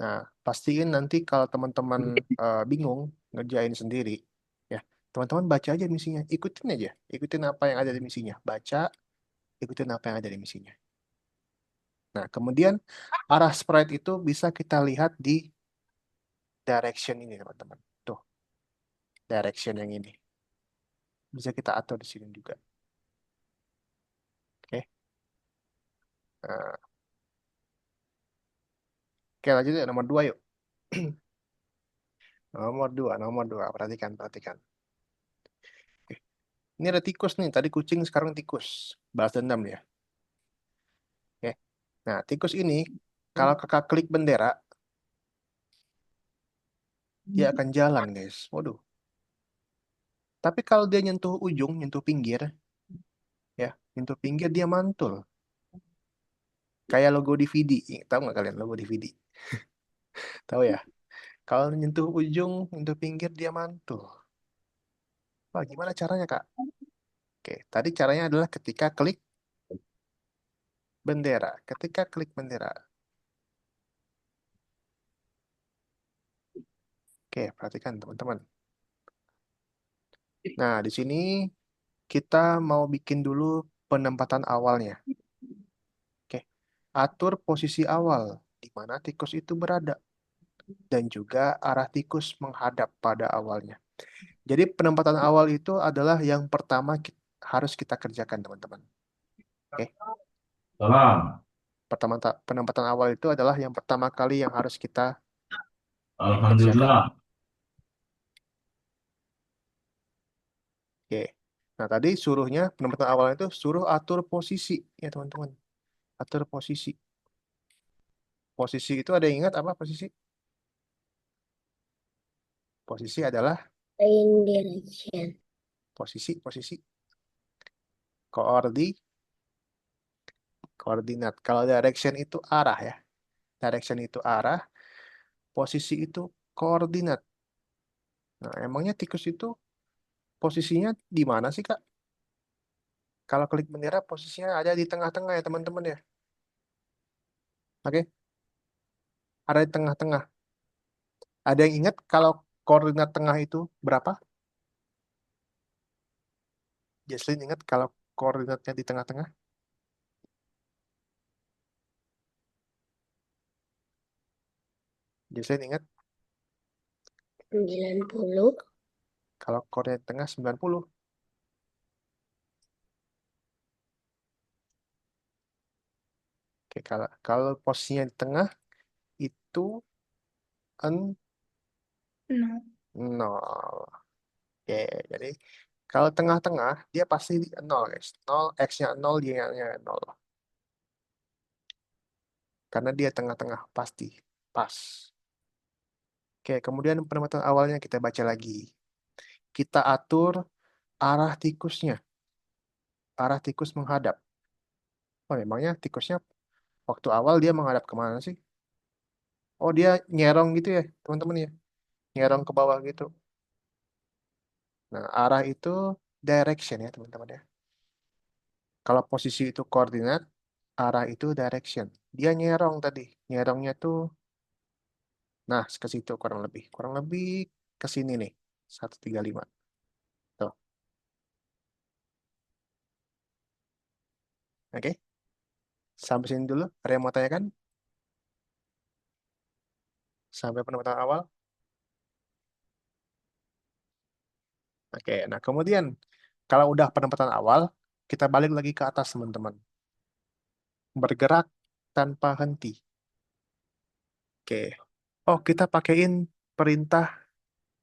Nah, pastiin nanti kalau teman-teman bingung ngerjain sendiri, ya, teman-teman baca aja misinya. Ikutin aja. Ikutin apa yang ada di misinya. Baca, ikutin apa yang ada di misinya. Nah, kemudian arah sprite itu bisa kita lihat di direction ini, teman-teman. Tuh, direction yang ini. Bisa kita atur di sini juga. Oke. Nah, oke, lanjut ya. Nomor 2 yuk. Nomor dua. Perhatikan, perhatikan. Oke. Ini ada tikus nih. Tadi kucing, sekarang tikus. Balas dendam ya. Oke. Nah, tikus ini, kalau kakak klik bendera, dia akan jalan, guys. Waduh. Tapi kalau dia nyentuh ujung, nyentuh pinggir, ya, nyentuh pinggir, dia mantul. Kayak logo DVD. Tahu nggak kalian logo DVD? Tahu ya? Kalau nyentuh ujung, nyentuh pinggir, dia mantul. Wah, gimana caranya, Kak? Oke, tadi caranya adalah ketika klik bendera. Ketika klik bendera. Oke, perhatikan teman-teman. Nah, di sini kita mau bikin dulu penempatan awalnya. Oke, atur posisi awal di mana tikus itu berada dan juga arah tikus menghadap pada awalnya. Jadi penempatan awal itu adalah yang pertama harus kita kerjakan, teman-teman. Oke,
Salam.
penempatan awal itu adalah yang pertama kali yang harus kita kerjakan.
Alhamdulillah.
Oke. Nah, tadi suruhnya penempatan awal itu suruh atur posisi ya, teman-teman. Atur posisi. Posisi itu ada yang ingat apa posisi? Posisi adalah
In direction.
posisi koordinat. Kalau direction itu arah ya. Direction itu arah, posisi itu koordinat. Nah, emangnya tikus itu posisinya di mana sih, Kak? Kalau klik bendera posisinya ada di tengah-tengah ya, teman-teman ya. Oke, ada di tengah-tengah. Ada yang ingat kalau koordinat tengah itu berapa? Jesslyn ingat kalau koordinatnya di tengah-tengah? Jesslyn ingat
90.
kalau koordinat tengah 90. Oke, kalau kalau posisinya di tengah itu en 0. Oke, jadi kalau tengah-tengah dia pasti di 0, guys. 0, X-nya 0, Y-nya 0. Karena dia tengah-tengah pasti pas. Oke, kemudian penempatan awalnya kita baca lagi. Kita atur arah tikusnya. Arah tikus menghadap. Oh, memangnya tikusnya waktu awal dia menghadap kemana sih? Oh, dia nyerong gitu ya, teman-teman ya. Nyerong ke bawah gitu. Nah, arah itu direction ya, teman-teman ya. Kalau posisi itu koordinat, arah itu direction. Dia nyerong tadi. Nyerongnya tuh Nah, ke situ kurang lebih. Kurang lebih ke sini nih. 135. Tuh. Oke. Sampai sini dulu. Ada yang mau tanyakan? Sampai penempatan awal. Oke. Nah, kemudian kalau udah penempatan awal, kita balik lagi ke atas, teman-teman. Bergerak tanpa henti. Oke. Oh, kita pakein perintah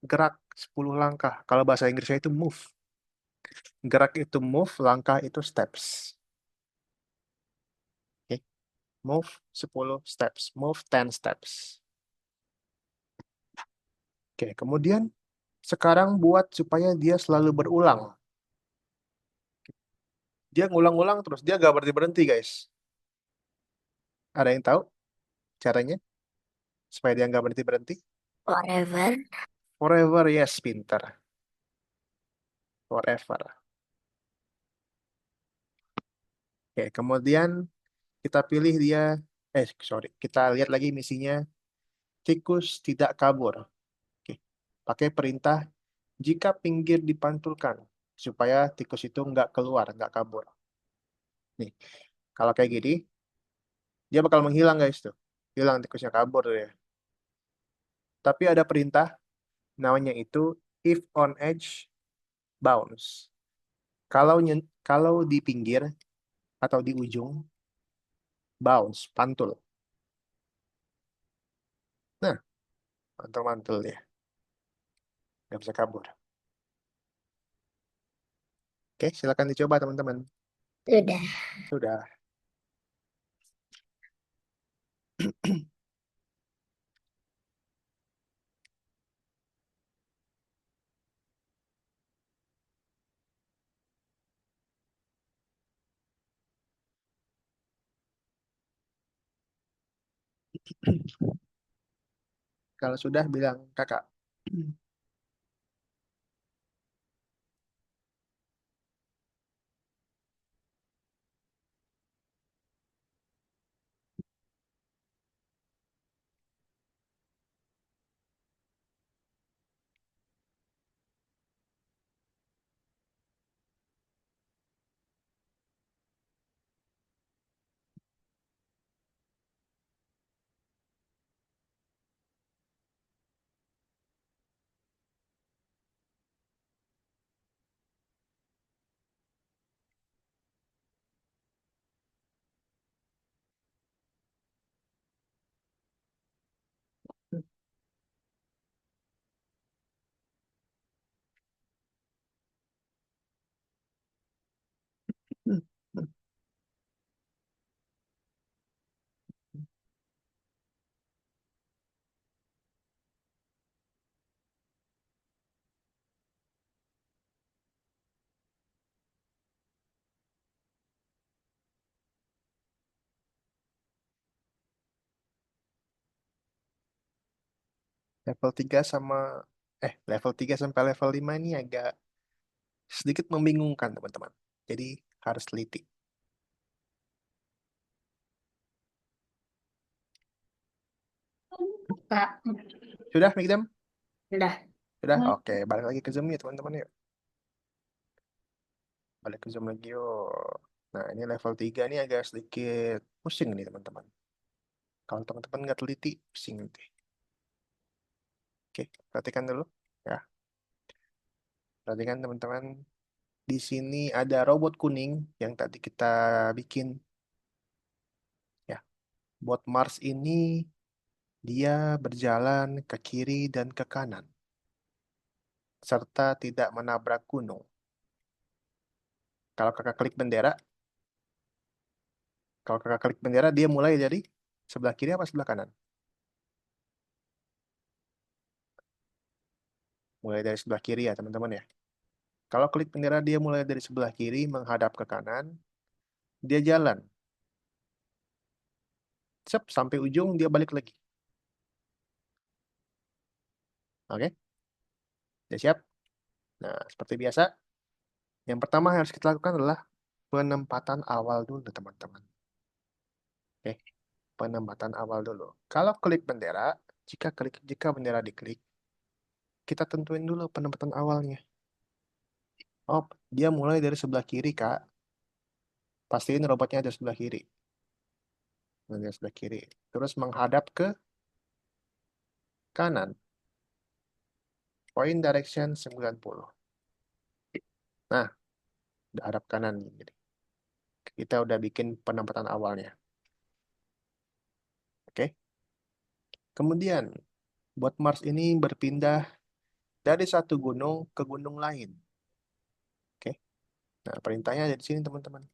gerak 10 langkah. Kalau bahasa Inggrisnya itu move. Gerak itu move, langkah itu steps. Oke. Move 10 steps. Move 10 steps. Oke, kemudian sekarang buat supaya dia selalu berulang. Dia ngulang-ulang terus. Dia gak berhenti-berhenti, guys. Ada yang tahu caranya? Supaya dia nggak berhenti-berhenti?
Forever.
Forever, yes, pinter. Forever. Oke, kemudian kita pilih dia. Sorry. Kita lihat lagi misinya. Tikus tidak kabur. Oke. Pakai perintah jika pinggir dipantulkan. Supaya tikus itu nggak keluar, nggak kabur. Nih, kalau kayak gini, dia bakal menghilang, guys, tuh. Hilang tikusnya kabur tuh ya. Tapi ada perintah, namanya itu if on edge, bounce. Kalau di pinggir atau di ujung, bounce, pantul. Nah, mantul-mantul ya. Nggak bisa kabur. Oke, silakan dicoba teman-teman.
Sudah.
Sudah. Kalau sudah bilang kakak. Level 3 sama level 3 sampai level 5 ini agak sedikit membingungkan, teman-teman. Jadi harus teliti.
Kak.
Sudah, Mikdam?
Sudah.
Sudah? Oke, balik lagi ke Zoom ya, teman-teman yuk. Balik ke Zoom lagi yuk. Nah, ini level 3 ini agak sedikit pusing nih, teman-teman. Kalau teman-teman nggak teliti, pusing nanti. Oke, perhatikan dulu. Ya, perhatikan teman-teman. Di sini ada robot kuning yang tadi kita bikin. Ya, bot Mars ini dia berjalan ke kiri dan ke kanan, serta tidak menabrak gunung. Kalau kakak klik bendera, dia mulai dari sebelah kiri apa sebelah kanan? Mulai dari sebelah kiri ya, teman-teman ya. Kalau klik bendera dia mulai dari sebelah kiri menghadap ke kanan, dia jalan. Sampai ujung dia balik lagi. Oke, udah siap? Nah, seperti biasa, yang pertama yang harus kita lakukan adalah penempatan awal dulu, teman-teman. Oke, penempatan awal dulu. Kalau klik bendera, Jika bendera diklik, kita tentuin dulu penempatan awalnya. Oh, dia mulai dari sebelah kiri, Kak. Pastiin robotnya ada sebelah kiri. Dari sebelah kiri. Terus menghadap ke kanan. Point direction 90. Nah, udah hadap kanan. Jadi, kita udah bikin penempatan awalnya. Oke. Kemudian, buat Mars ini berpindah dari satu gunung ke gunung lain. Oke. Nah, perintahnya ada di sini, teman-teman.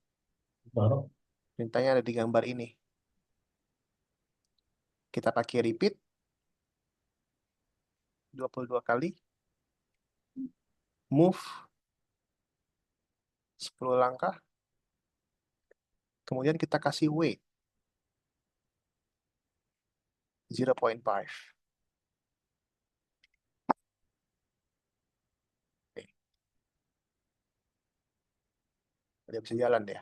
Taruh.
Perintahnya ada di gambar ini. Kita pakai repeat 22 kali. Move 10 langkah. Kemudian kita kasih weight 0.5. Oke. Dia bisa jalan deh.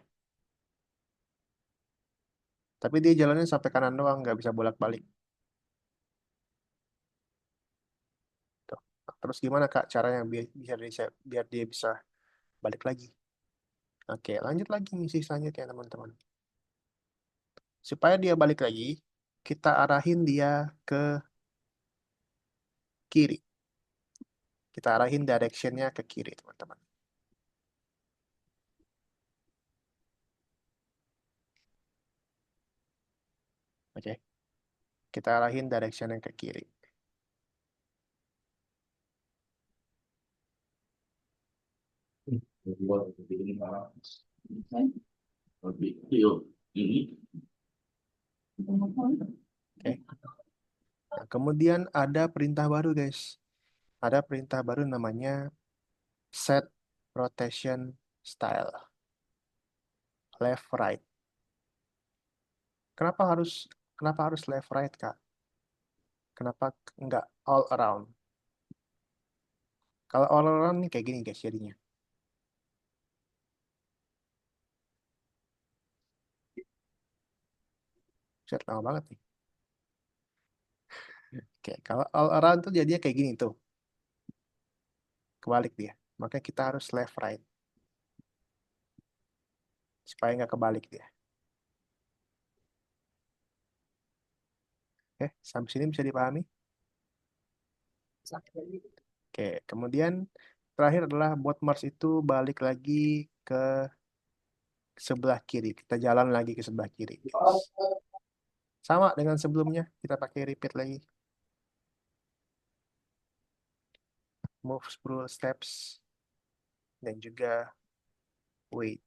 Tapi dia jalannya sampai kanan doang, nggak bisa bolak-balik. Tuh. Terus gimana Kak caranya biar dia bisa balik lagi? Oke, lanjut lagi misi selanjutnya teman-teman. Supaya dia balik lagi, kita arahin dia ke kiri. Kita arahin directionnya ke kiri teman-teman. Oke, kita arahin directionnya ke kiri.
Buat ini malah lebih kecil ini.
Oke. Nah, kemudian ada perintah baru guys. Ada perintah baru namanya set rotation style. Left right. Kenapa harus left right, Kak? Kenapa nggak all around? Kalau all around nih kayak gini guys jadinya. Set lama banget nih. Oke, kalau all around tuh jadinya kayak gini tuh. Kebalik dia. Makanya kita harus left right. Supaya nggak kebalik dia. Oke, sampai sini bisa dipahami? Oke, kemudian terakhir adalah buat Mars itu balik lagi ke sebelah kiri. Kita jalan lagi ke sebelah kiri, guys. Sama dengan sebelumnya, kita pakai repeat lagi. Move 10 steps. Dan juga weight.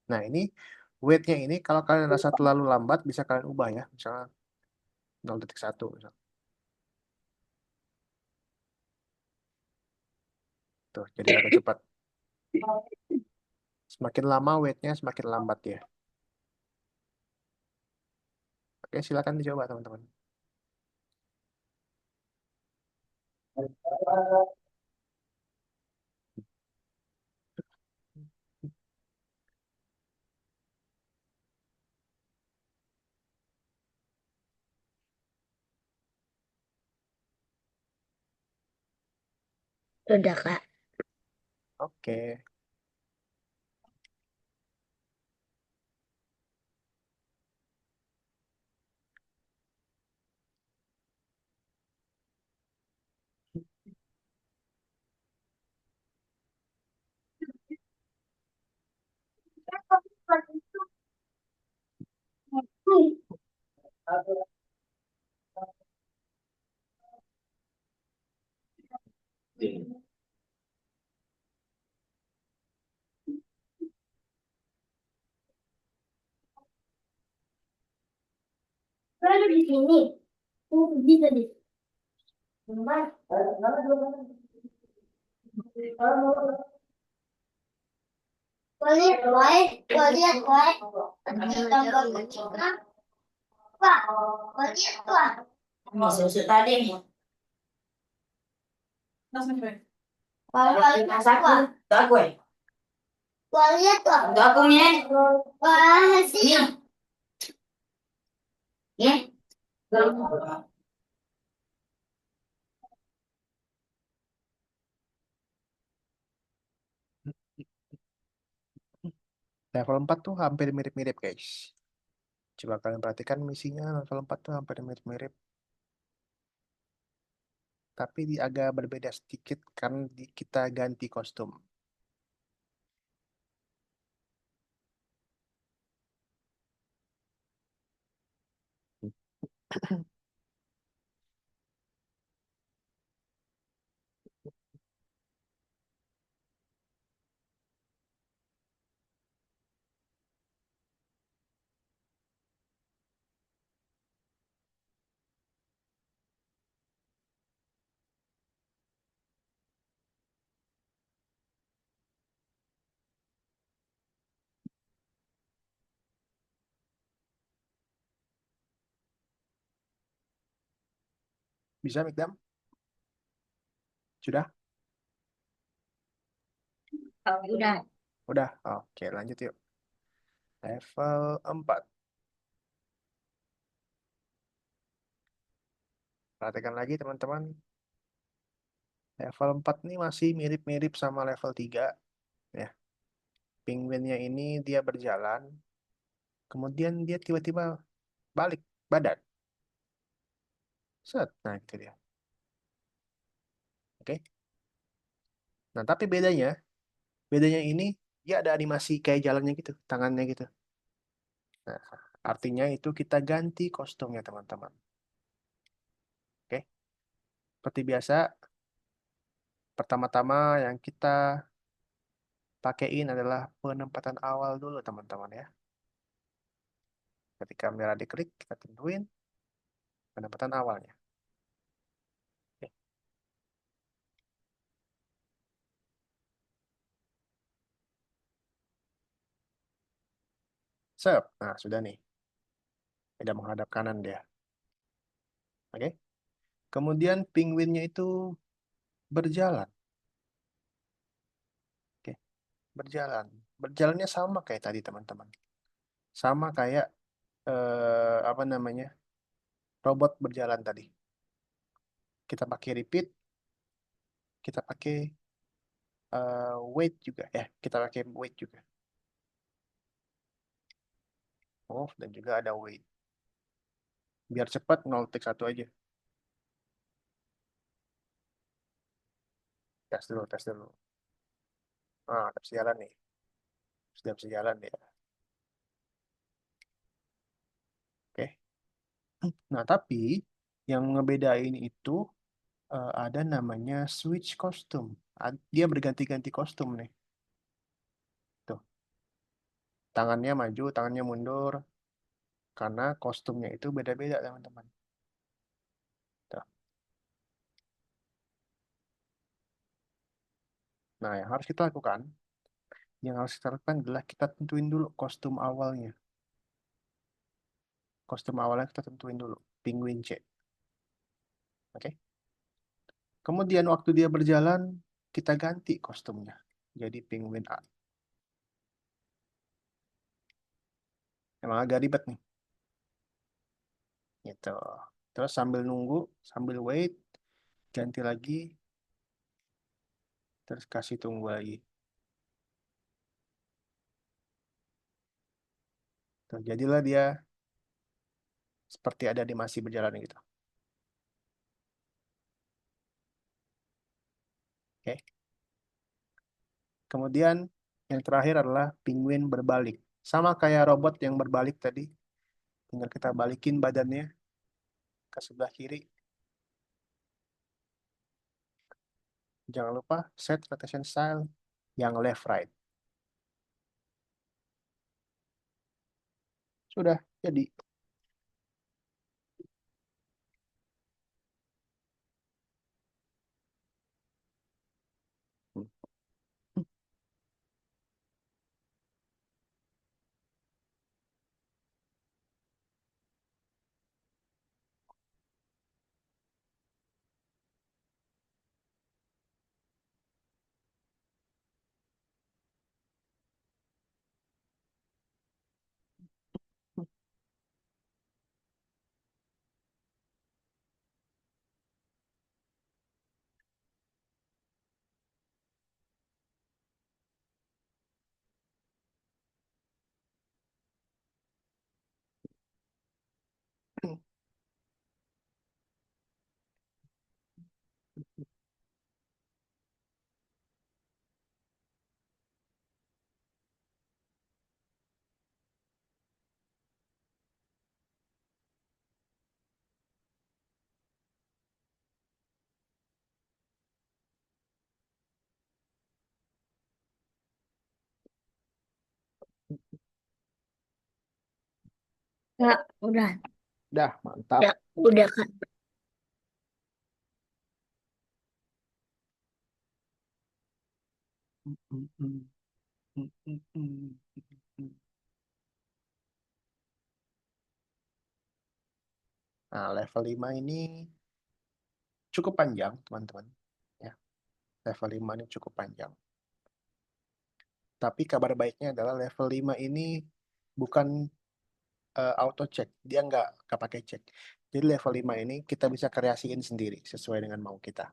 Nah, ini weight-nya ini kalau kalian rasa terlalu lambat, bisa kalian ubah ya. Misalnya 0,1. Misalnya. Tuh, jadi agak cepat. Semakin lama weight-nya, semakin lambat ya. Oke, silakan dicoba teman-teman.
Udah, Kak.
Oke.
Ada di sini. Bisa di lihat, Boy. Lihat, Boy. Ada gambar kucing. Pak, lihat, Pak. Masuk tadi. Masaku, tak gue. Lihat, Pak. Enggak punya. Wah, sih. Ya.
Level 4 tuh hampir mirip-mirip, guys. Coba kalian perhatikan misinya level 4 tuh hampir mirip-mirip. Tapi agak berbeda sedikit karena kita ganti kostum. Bisa, Mikdam? Sudah?
Oh, udah.
Udah? Oke, lanjut yuk. Level 4. Perhatikan lagi, teman-teman. Level 4 ini masih mirip-mirip sama level 3. Ya. Penguinnya ini dia berjalan, kemudian dia tiba-tiba balik badan. Set. Nah, itu dia. Oke. Nah, tapi bedanya ini dia ada animasi kayak jalannya gitu, tangannya gitu. Nah, artinya itu kita ganti kostumnya, teman-teman. Oke. Seperti biasa, pertama-tama yang kita pakaiin adalah penempatan awal dulu, teman-teman ya. Ketika kamera diklik, kita tentuin penempatan awalnya. Oke. Sep. Nah, sudah nih. Tidak menghadap kanan dia. Oke. Kemudian penguinnya itu berjalan. Oke. Berjalan. Berjalannya sama kayak tadi, teman-teman. Sama kayak apa namanya? Robot berjalan tadi. Kita pakai repeat, kita pakai wait juga. Kita pakai wait juga. Oh, dan juga ada wait. Biar cepat 0 tik 1 aja. Tes dulu, tes dulu. Ah, udah bisa jalan nih. Sudah bisa jalan ya. Oke. Nah, tapi yang ngebedain itu ada namanya switch kostum. Dia berganti-ganti kostum nih. Tuh, tangannya maju, tangannya mundur. Karena kostumnya itu beda-beda, teman-teman. Tuh. Nah, yang harus kita lakukan adalah kita tentuin dulu kostum awalnya. Kostum awalnya kita tentuin dulu. Penguin C. Oke. Kemudian waktu dia berjalan, kita ganti kostumnya. Jadi penguin A. Emang agak ribet nih. Gitu. Terus sambil nunggu, sambil wait, ganti lagi, terus kasih tunggu lagi. Tuh, jadilah dia seperti ada animasi berjalan gitu. Oke. Kemudian yang terakhir adalah penguin berbalik. Sama kayak robot yang berbalik tadi. Tinggal kita balikin badannya ke sebelah kiri. Jangan lupa set rotation style yang left right. Sudah jadi. Hmm.
Kak, udah.
Dah, mantap.
Udah, Kak.
Mm, mm, mm, mm, mm, mm, mm. Nah, level 5 ini cukup panjang, teman-teman. Ya, level 5 ini cukup panjang. Tapi kabar baiknya adalah level 5 ini bukan auto check. Dia nggak pakai cek. Jadi level 5 ini kita bisa kreasiin sendiri sesuai dengan mau kita.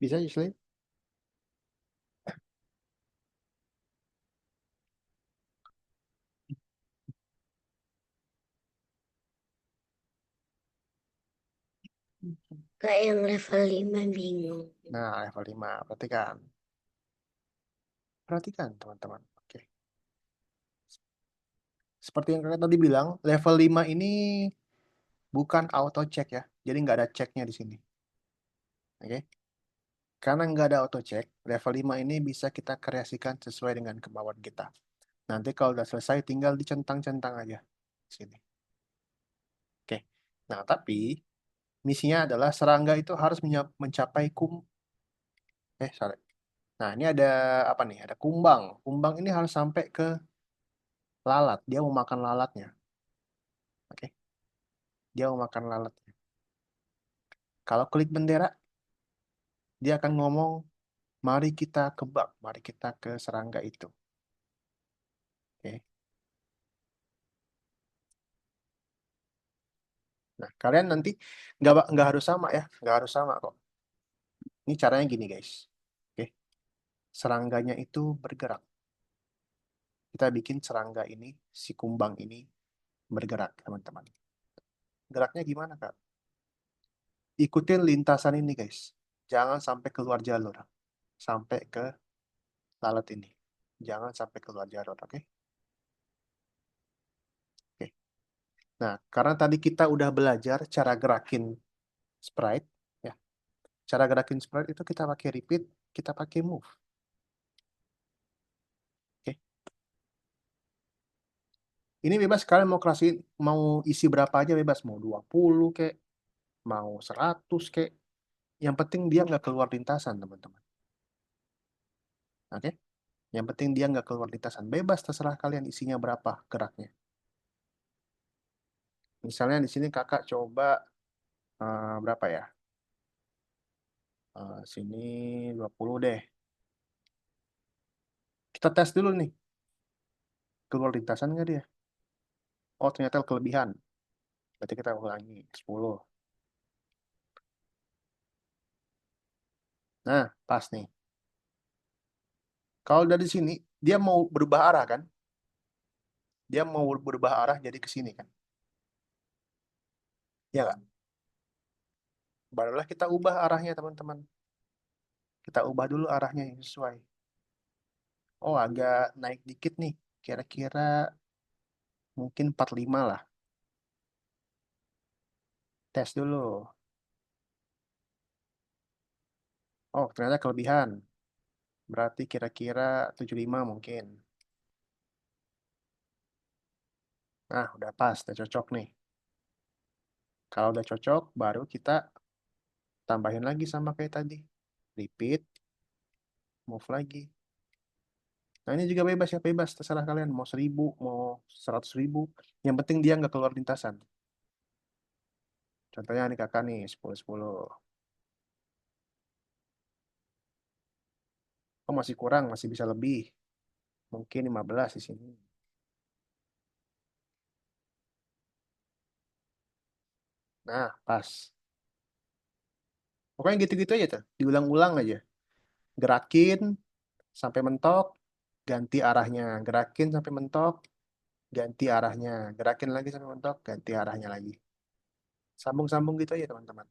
Bisa, Yusli?
Kak yang level 5 bingung.
Nah, level 5. Perhatikan. Perhatikan, teman-teman. Oke. Seperti yang kakak tadi bilang, level 5 ini bukan auto check ya. Jadi nggak ada checknya di sini. Oke. Karena nggak ada auto check, level 5 ini bisa kita kreasikan sesuai dengan kemauan kita. Nanti kalau udah selesai, tinggal dicentang-centang aja. Sini. Oke. Nah, tapi misinya adalah serangga itu harus mencapai sorry. Nah, ini ada apa nih? Ada kumbang. Kumbang ini harus sampai ke lalat. Dia mau makan lalatnya. Oke. Dia mau makan lalatnya. Kalau klik bendera, dia akan ngomong, mari kita kebak, mari kita ke serangga itu. Oke. Nah, kalian nanti nggak harus sama ya, nggak harus sama kok. Ini caranya gini guys. Oke. Serangganya itu bergerak. Kita bikin serangga ini, si kumbang ini bergerak, teman-teman. Geraknya gimana, Kak? Ikutin lintasan ini, guys. Jangan sampai keluar jalur. Sampai ke lalat ini. Jangan sampai keluar jalur, oke? Oke. Nah, karena tadi kita udah belajar cara gerakin sprite, ya. Cara gerakin sprite itu kita pakai repeat, kita pakai move. Oke. Ini bebas kalian mau mau isi berapa aja bebas. Mau 20 kek, mau 100 kek. Yang penting dia nggak keluar lintasan, teman-teman. Oke? Yang penting dia nggak keluar lintasan. Bebas terserah kalian isinya berapa geraknya. Misalnya di sini kakak coba berapa ya? Sini 20 deh. Kita tes dulu nih. Keluar lintasan nggak dia? Oh ternyata kelebihan. Berarti kita ulangi 10. Nah, pas nih. Kalau dari sini, dia mau berubah arah kan? Dia mau berubah arah jadi ke sini kan? Ya nggak? Barulah kita ubah arahnya teman-teman. Kita ubah dulu arahnya yang sesuai. Oh agak naik dikit nih. Kira-kira mungkin 45 lah. Tes dulu. Oh, ternyata kelebihan. Berarti kira-kira 75 mungkin. Nah, udah pas, udah cocok nih. Kalau udah cocok, baru kita tambahin lagi sama kayak tadi. Repeat, move lagi. Nah, ini juga bebas ya, bebas. Terserah kalian. Mau 1000, mau 100.000. Yang penting dia nggak keluar lintasan. Contohnya nih kakak nih, 10-10. Oh, masih kurang, masih bisa lebih. Mungkin 15 di sini. Nah, pas. Pokoknya gitu-gitu aja tuh. Diulang-ulang aja. Gerakin sampai mentok, ganti arahnya. Gerakin sampai mentok, ganti arahnya. Gerakin lagi sampai mentok, ganti arahnya lagi. Sambung-sambung gitu aja teman-teman.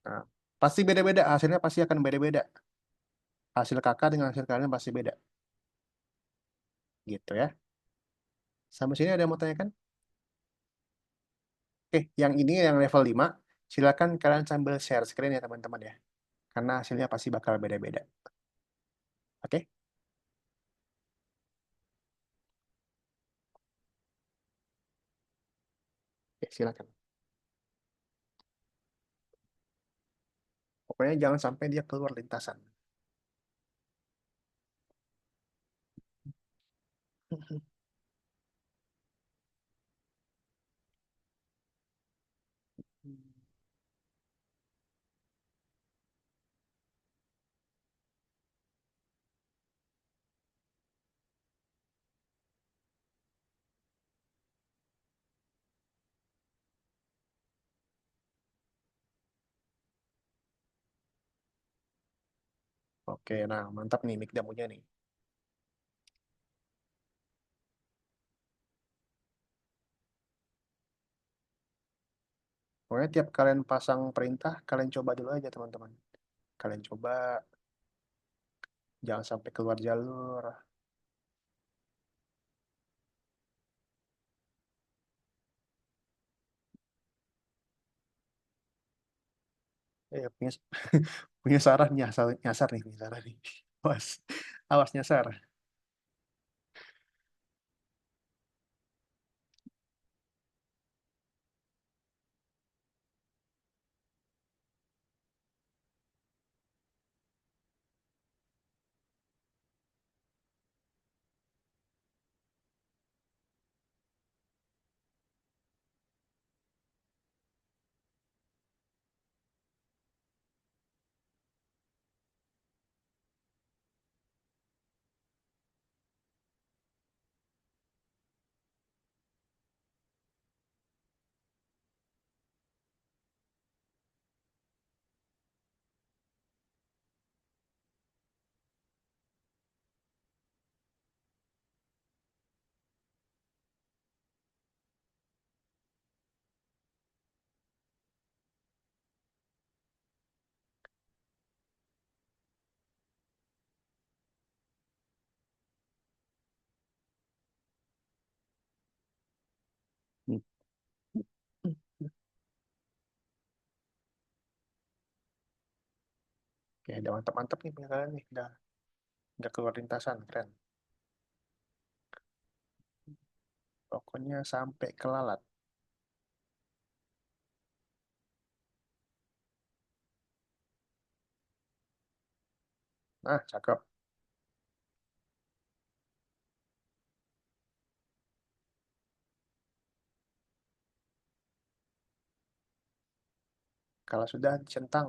Nah, pasti beda-beda. Hasilnya pasti akan beda-beda. Hasil kakak dengan hasil kalian pasti beda. Gitu ya. Sampai sini ada yang mau tanyakan? Oke, yang ini yang level 5. Silakan kalian sambil share screen ya teman-teman ya. Karena hasilnya pasti bakal beda-beda. Oke? Oke, silakan. Pokoknya jangan sampai dia keluar lintasan. Oke, nah mantap nih mic damunya nih. Pokoknya tiap kalian pasang perintah, kalian coba dulu aja teman-teman. Kalian coba, jangan sampai keluar jalur. Punya, punya saran nyasar, nyasar nih, punya saran nih. Awas, awas nyasar. Hmm. Oke, udah mantap-mantap nih punya kalian nih. Udah keluar lintasan, keren. Pokoknya sampai kelalat. Nah, cakep. Kalau sudah centang,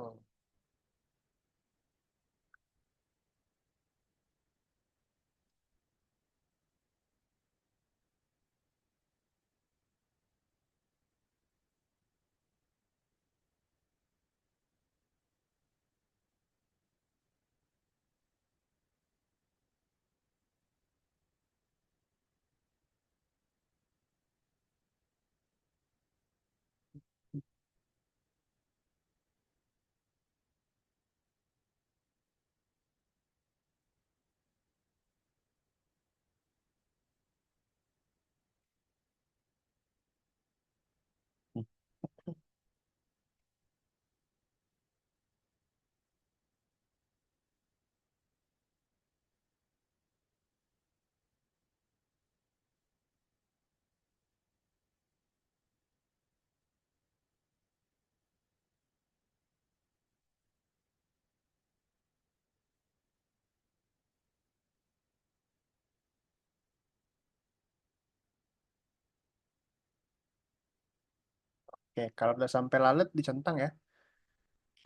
Oke, kalau udah sampai lalet dicentang ya.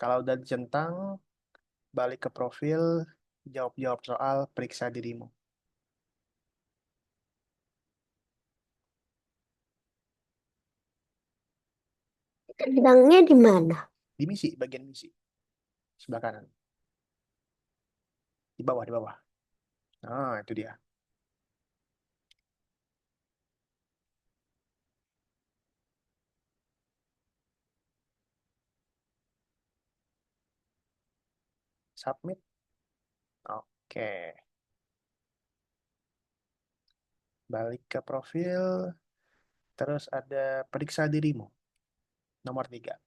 Kalau udah dicentang, balik ke profil, jawab-jawab soal, periksa dirimu.
Centangnya di mana?
Di misi, bagian misi. Sebelah kanan. Di bawah, di bawah. Nah, itu dia. Submit. Oke. Balik ke profil, terus ada periksa dirimu. Nomor 3.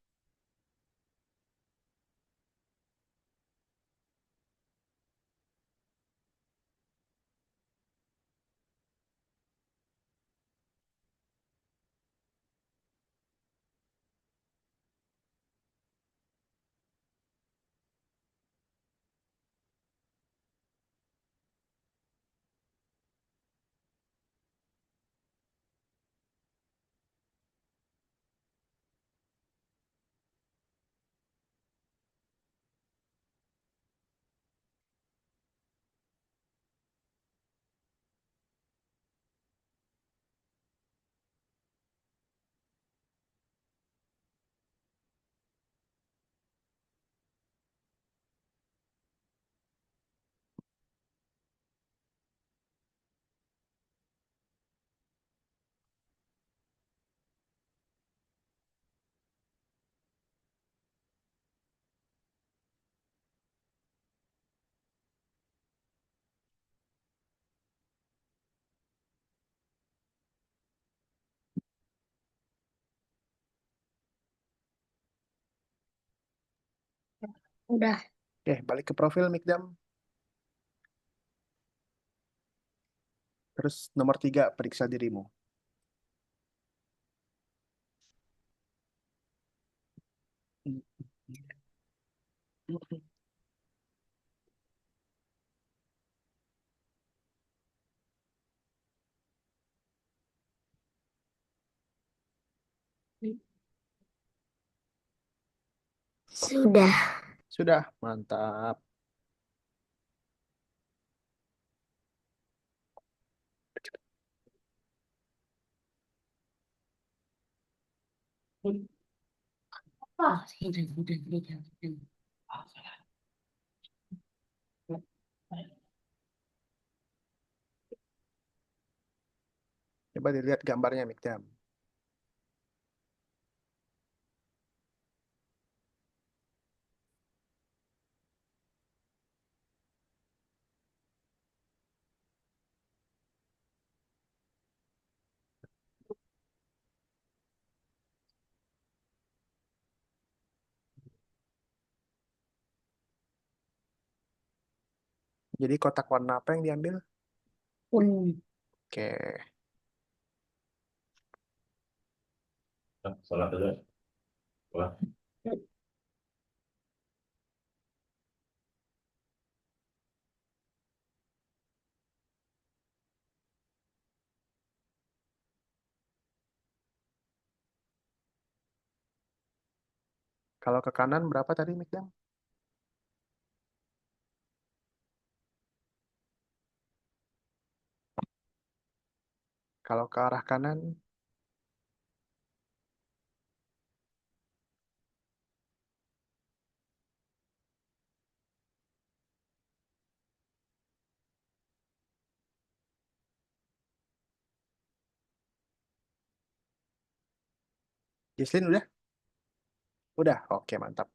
Udah.
Oke, balik ke profil Mikdam. Terus nomor 3, periksa dirimu.
Sudah.
Sudah, mantap. Coba dilihat gambarnya Mikdam. Jadi kotak warna apa yang diambil? Oke,
Salah dulu. Wah,
kalau ke kanan berapa tadi Mikdam? Kalau ke arah kanan, Jesslyn udah? Udah, oke mantap.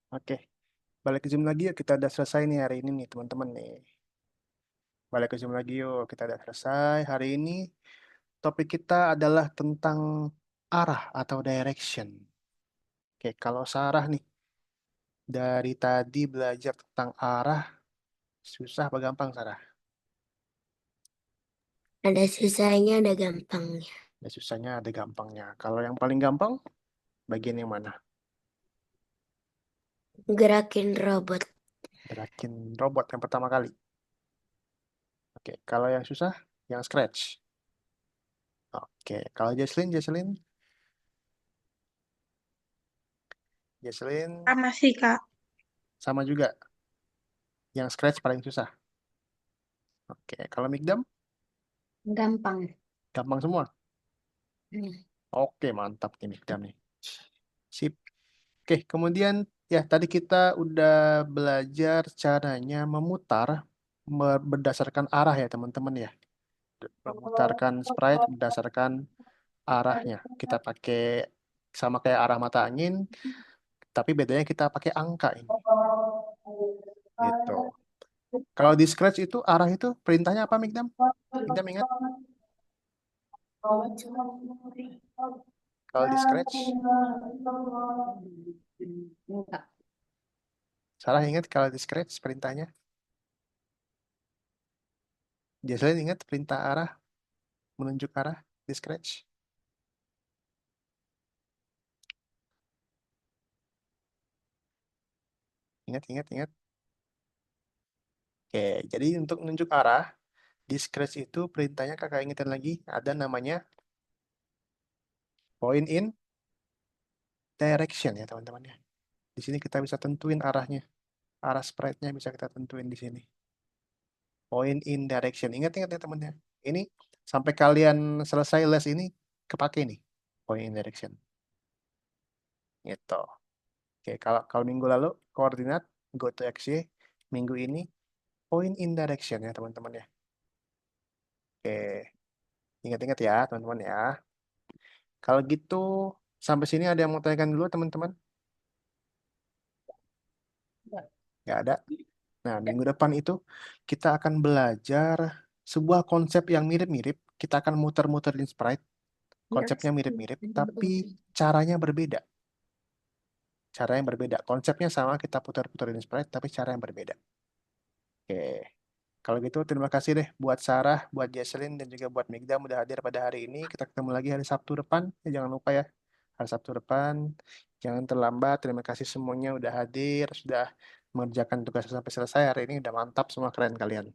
Oke, balik ke Zoom lagi yuk. Kita udah selesai nih hari ini nih teman-teman nih. Balik ke Zoom lagi yuk. Kita udah selesai hari ini. Topik kita adalah tentang arah atau direction. Oke, kalau Sarah nih dari tadi belajar tentang arah, susah apa gampang Sarah?
Ada susahnya, ada gampangnya.
Ya susahnya ada gampangnya. Kalau yang paling gampang, bagian yang mana?
Gerakin robot.
Gerakin robot yang pertama kali. Oke, kalau yang susah, yang scratch. Oke, kalau Jesslyn
Sama sih, Kak.
sama juga. Yang scratch paling susah. Oke, kalau Mikdam,
Gampang.
gampang semua.
Hmm.
Oke, mantap nih Mikdam nih. Sip. Oke, kemudian ya tadi kita udah belajar caranya memutar berdasarkan arah ya teman-teman ya. Memutarkan sprite berdasarkan arahnya. Kita pakai sama kayak arah mata angin, tapi bedanya kita pakai angka ini. Gitu. Kalau di Scratch itu arah itu perintahnya apa, Mikdam? Mikdam ingat? Kalau di Scratch,
Enggak.
Sarah ingat kalau di Scratch perintahnya? Jesslyn ingat perintah arah, menunjuk arah di Scratch? Ingat, ingat, ingat. Oke, jadi untuk menunjuk arah, di Scratch itu perintahnya kakak ingetin lagi, ada namanya point in direction ya teman-teman ya. Di sini kita bisa tentuin arahnya. Arah sprite-nya bisa kita tentuin di sini. Point in direction. Ingat-ingat ya teman-teman. Ini sampai kalian selesai les ini kepake nih. Point in direction. Gitu. Oke, kalau kalau minggu lalu koordinat go to XY, minggu ini point in direction ya teman-teman ya. Oke, ingat-ingat ya teman-teman ya. Kalau gitu sampai sini ada yang mau tanyakan dulu teman-teman? Nggak ada. Nah, minggu depan itu kita akan belajar sebuah konsep yang mirip-mirip. Kita akan muter-muterin sprite. Konsepnya mirip-mirip, tapi caranya berbeda. Cara yang berbeda. Konsepnya sama, kita putar-putarin sprite, tapi cara yang berbeda. Oke. Kalau gitu, terima kasih deh buat Sarah, buat Jesselyn, dan juga buat Migdam udah hadir pada hari ini. Kita ketemu lagi hari Sabtu depan. Ya, jangan lupa ya, hari Sabtu depan. Jangan terlambat. Terima kasih semuanya udah hadir, sudah mengerjakan tugas sampai selesai hari ini. Udah mantap, semua keren kalian.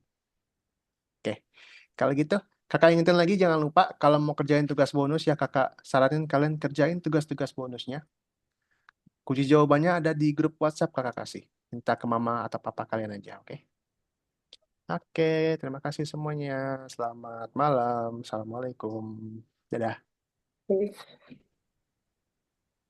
Oke. Kalau gitu, kakak ingetin lagi, jangan lupa kalau mau kerjain tugas bonus ya kakak saranin kalian kerjain tugas-tugas bonusnya. Kunci jawabannya ada di grup WhatsApp kakak kasih. Minta ke mama atau papa kalian aja, oke? Oke, terima kasih semuanya. Selamat malam. Assalamualaikum. Dadah.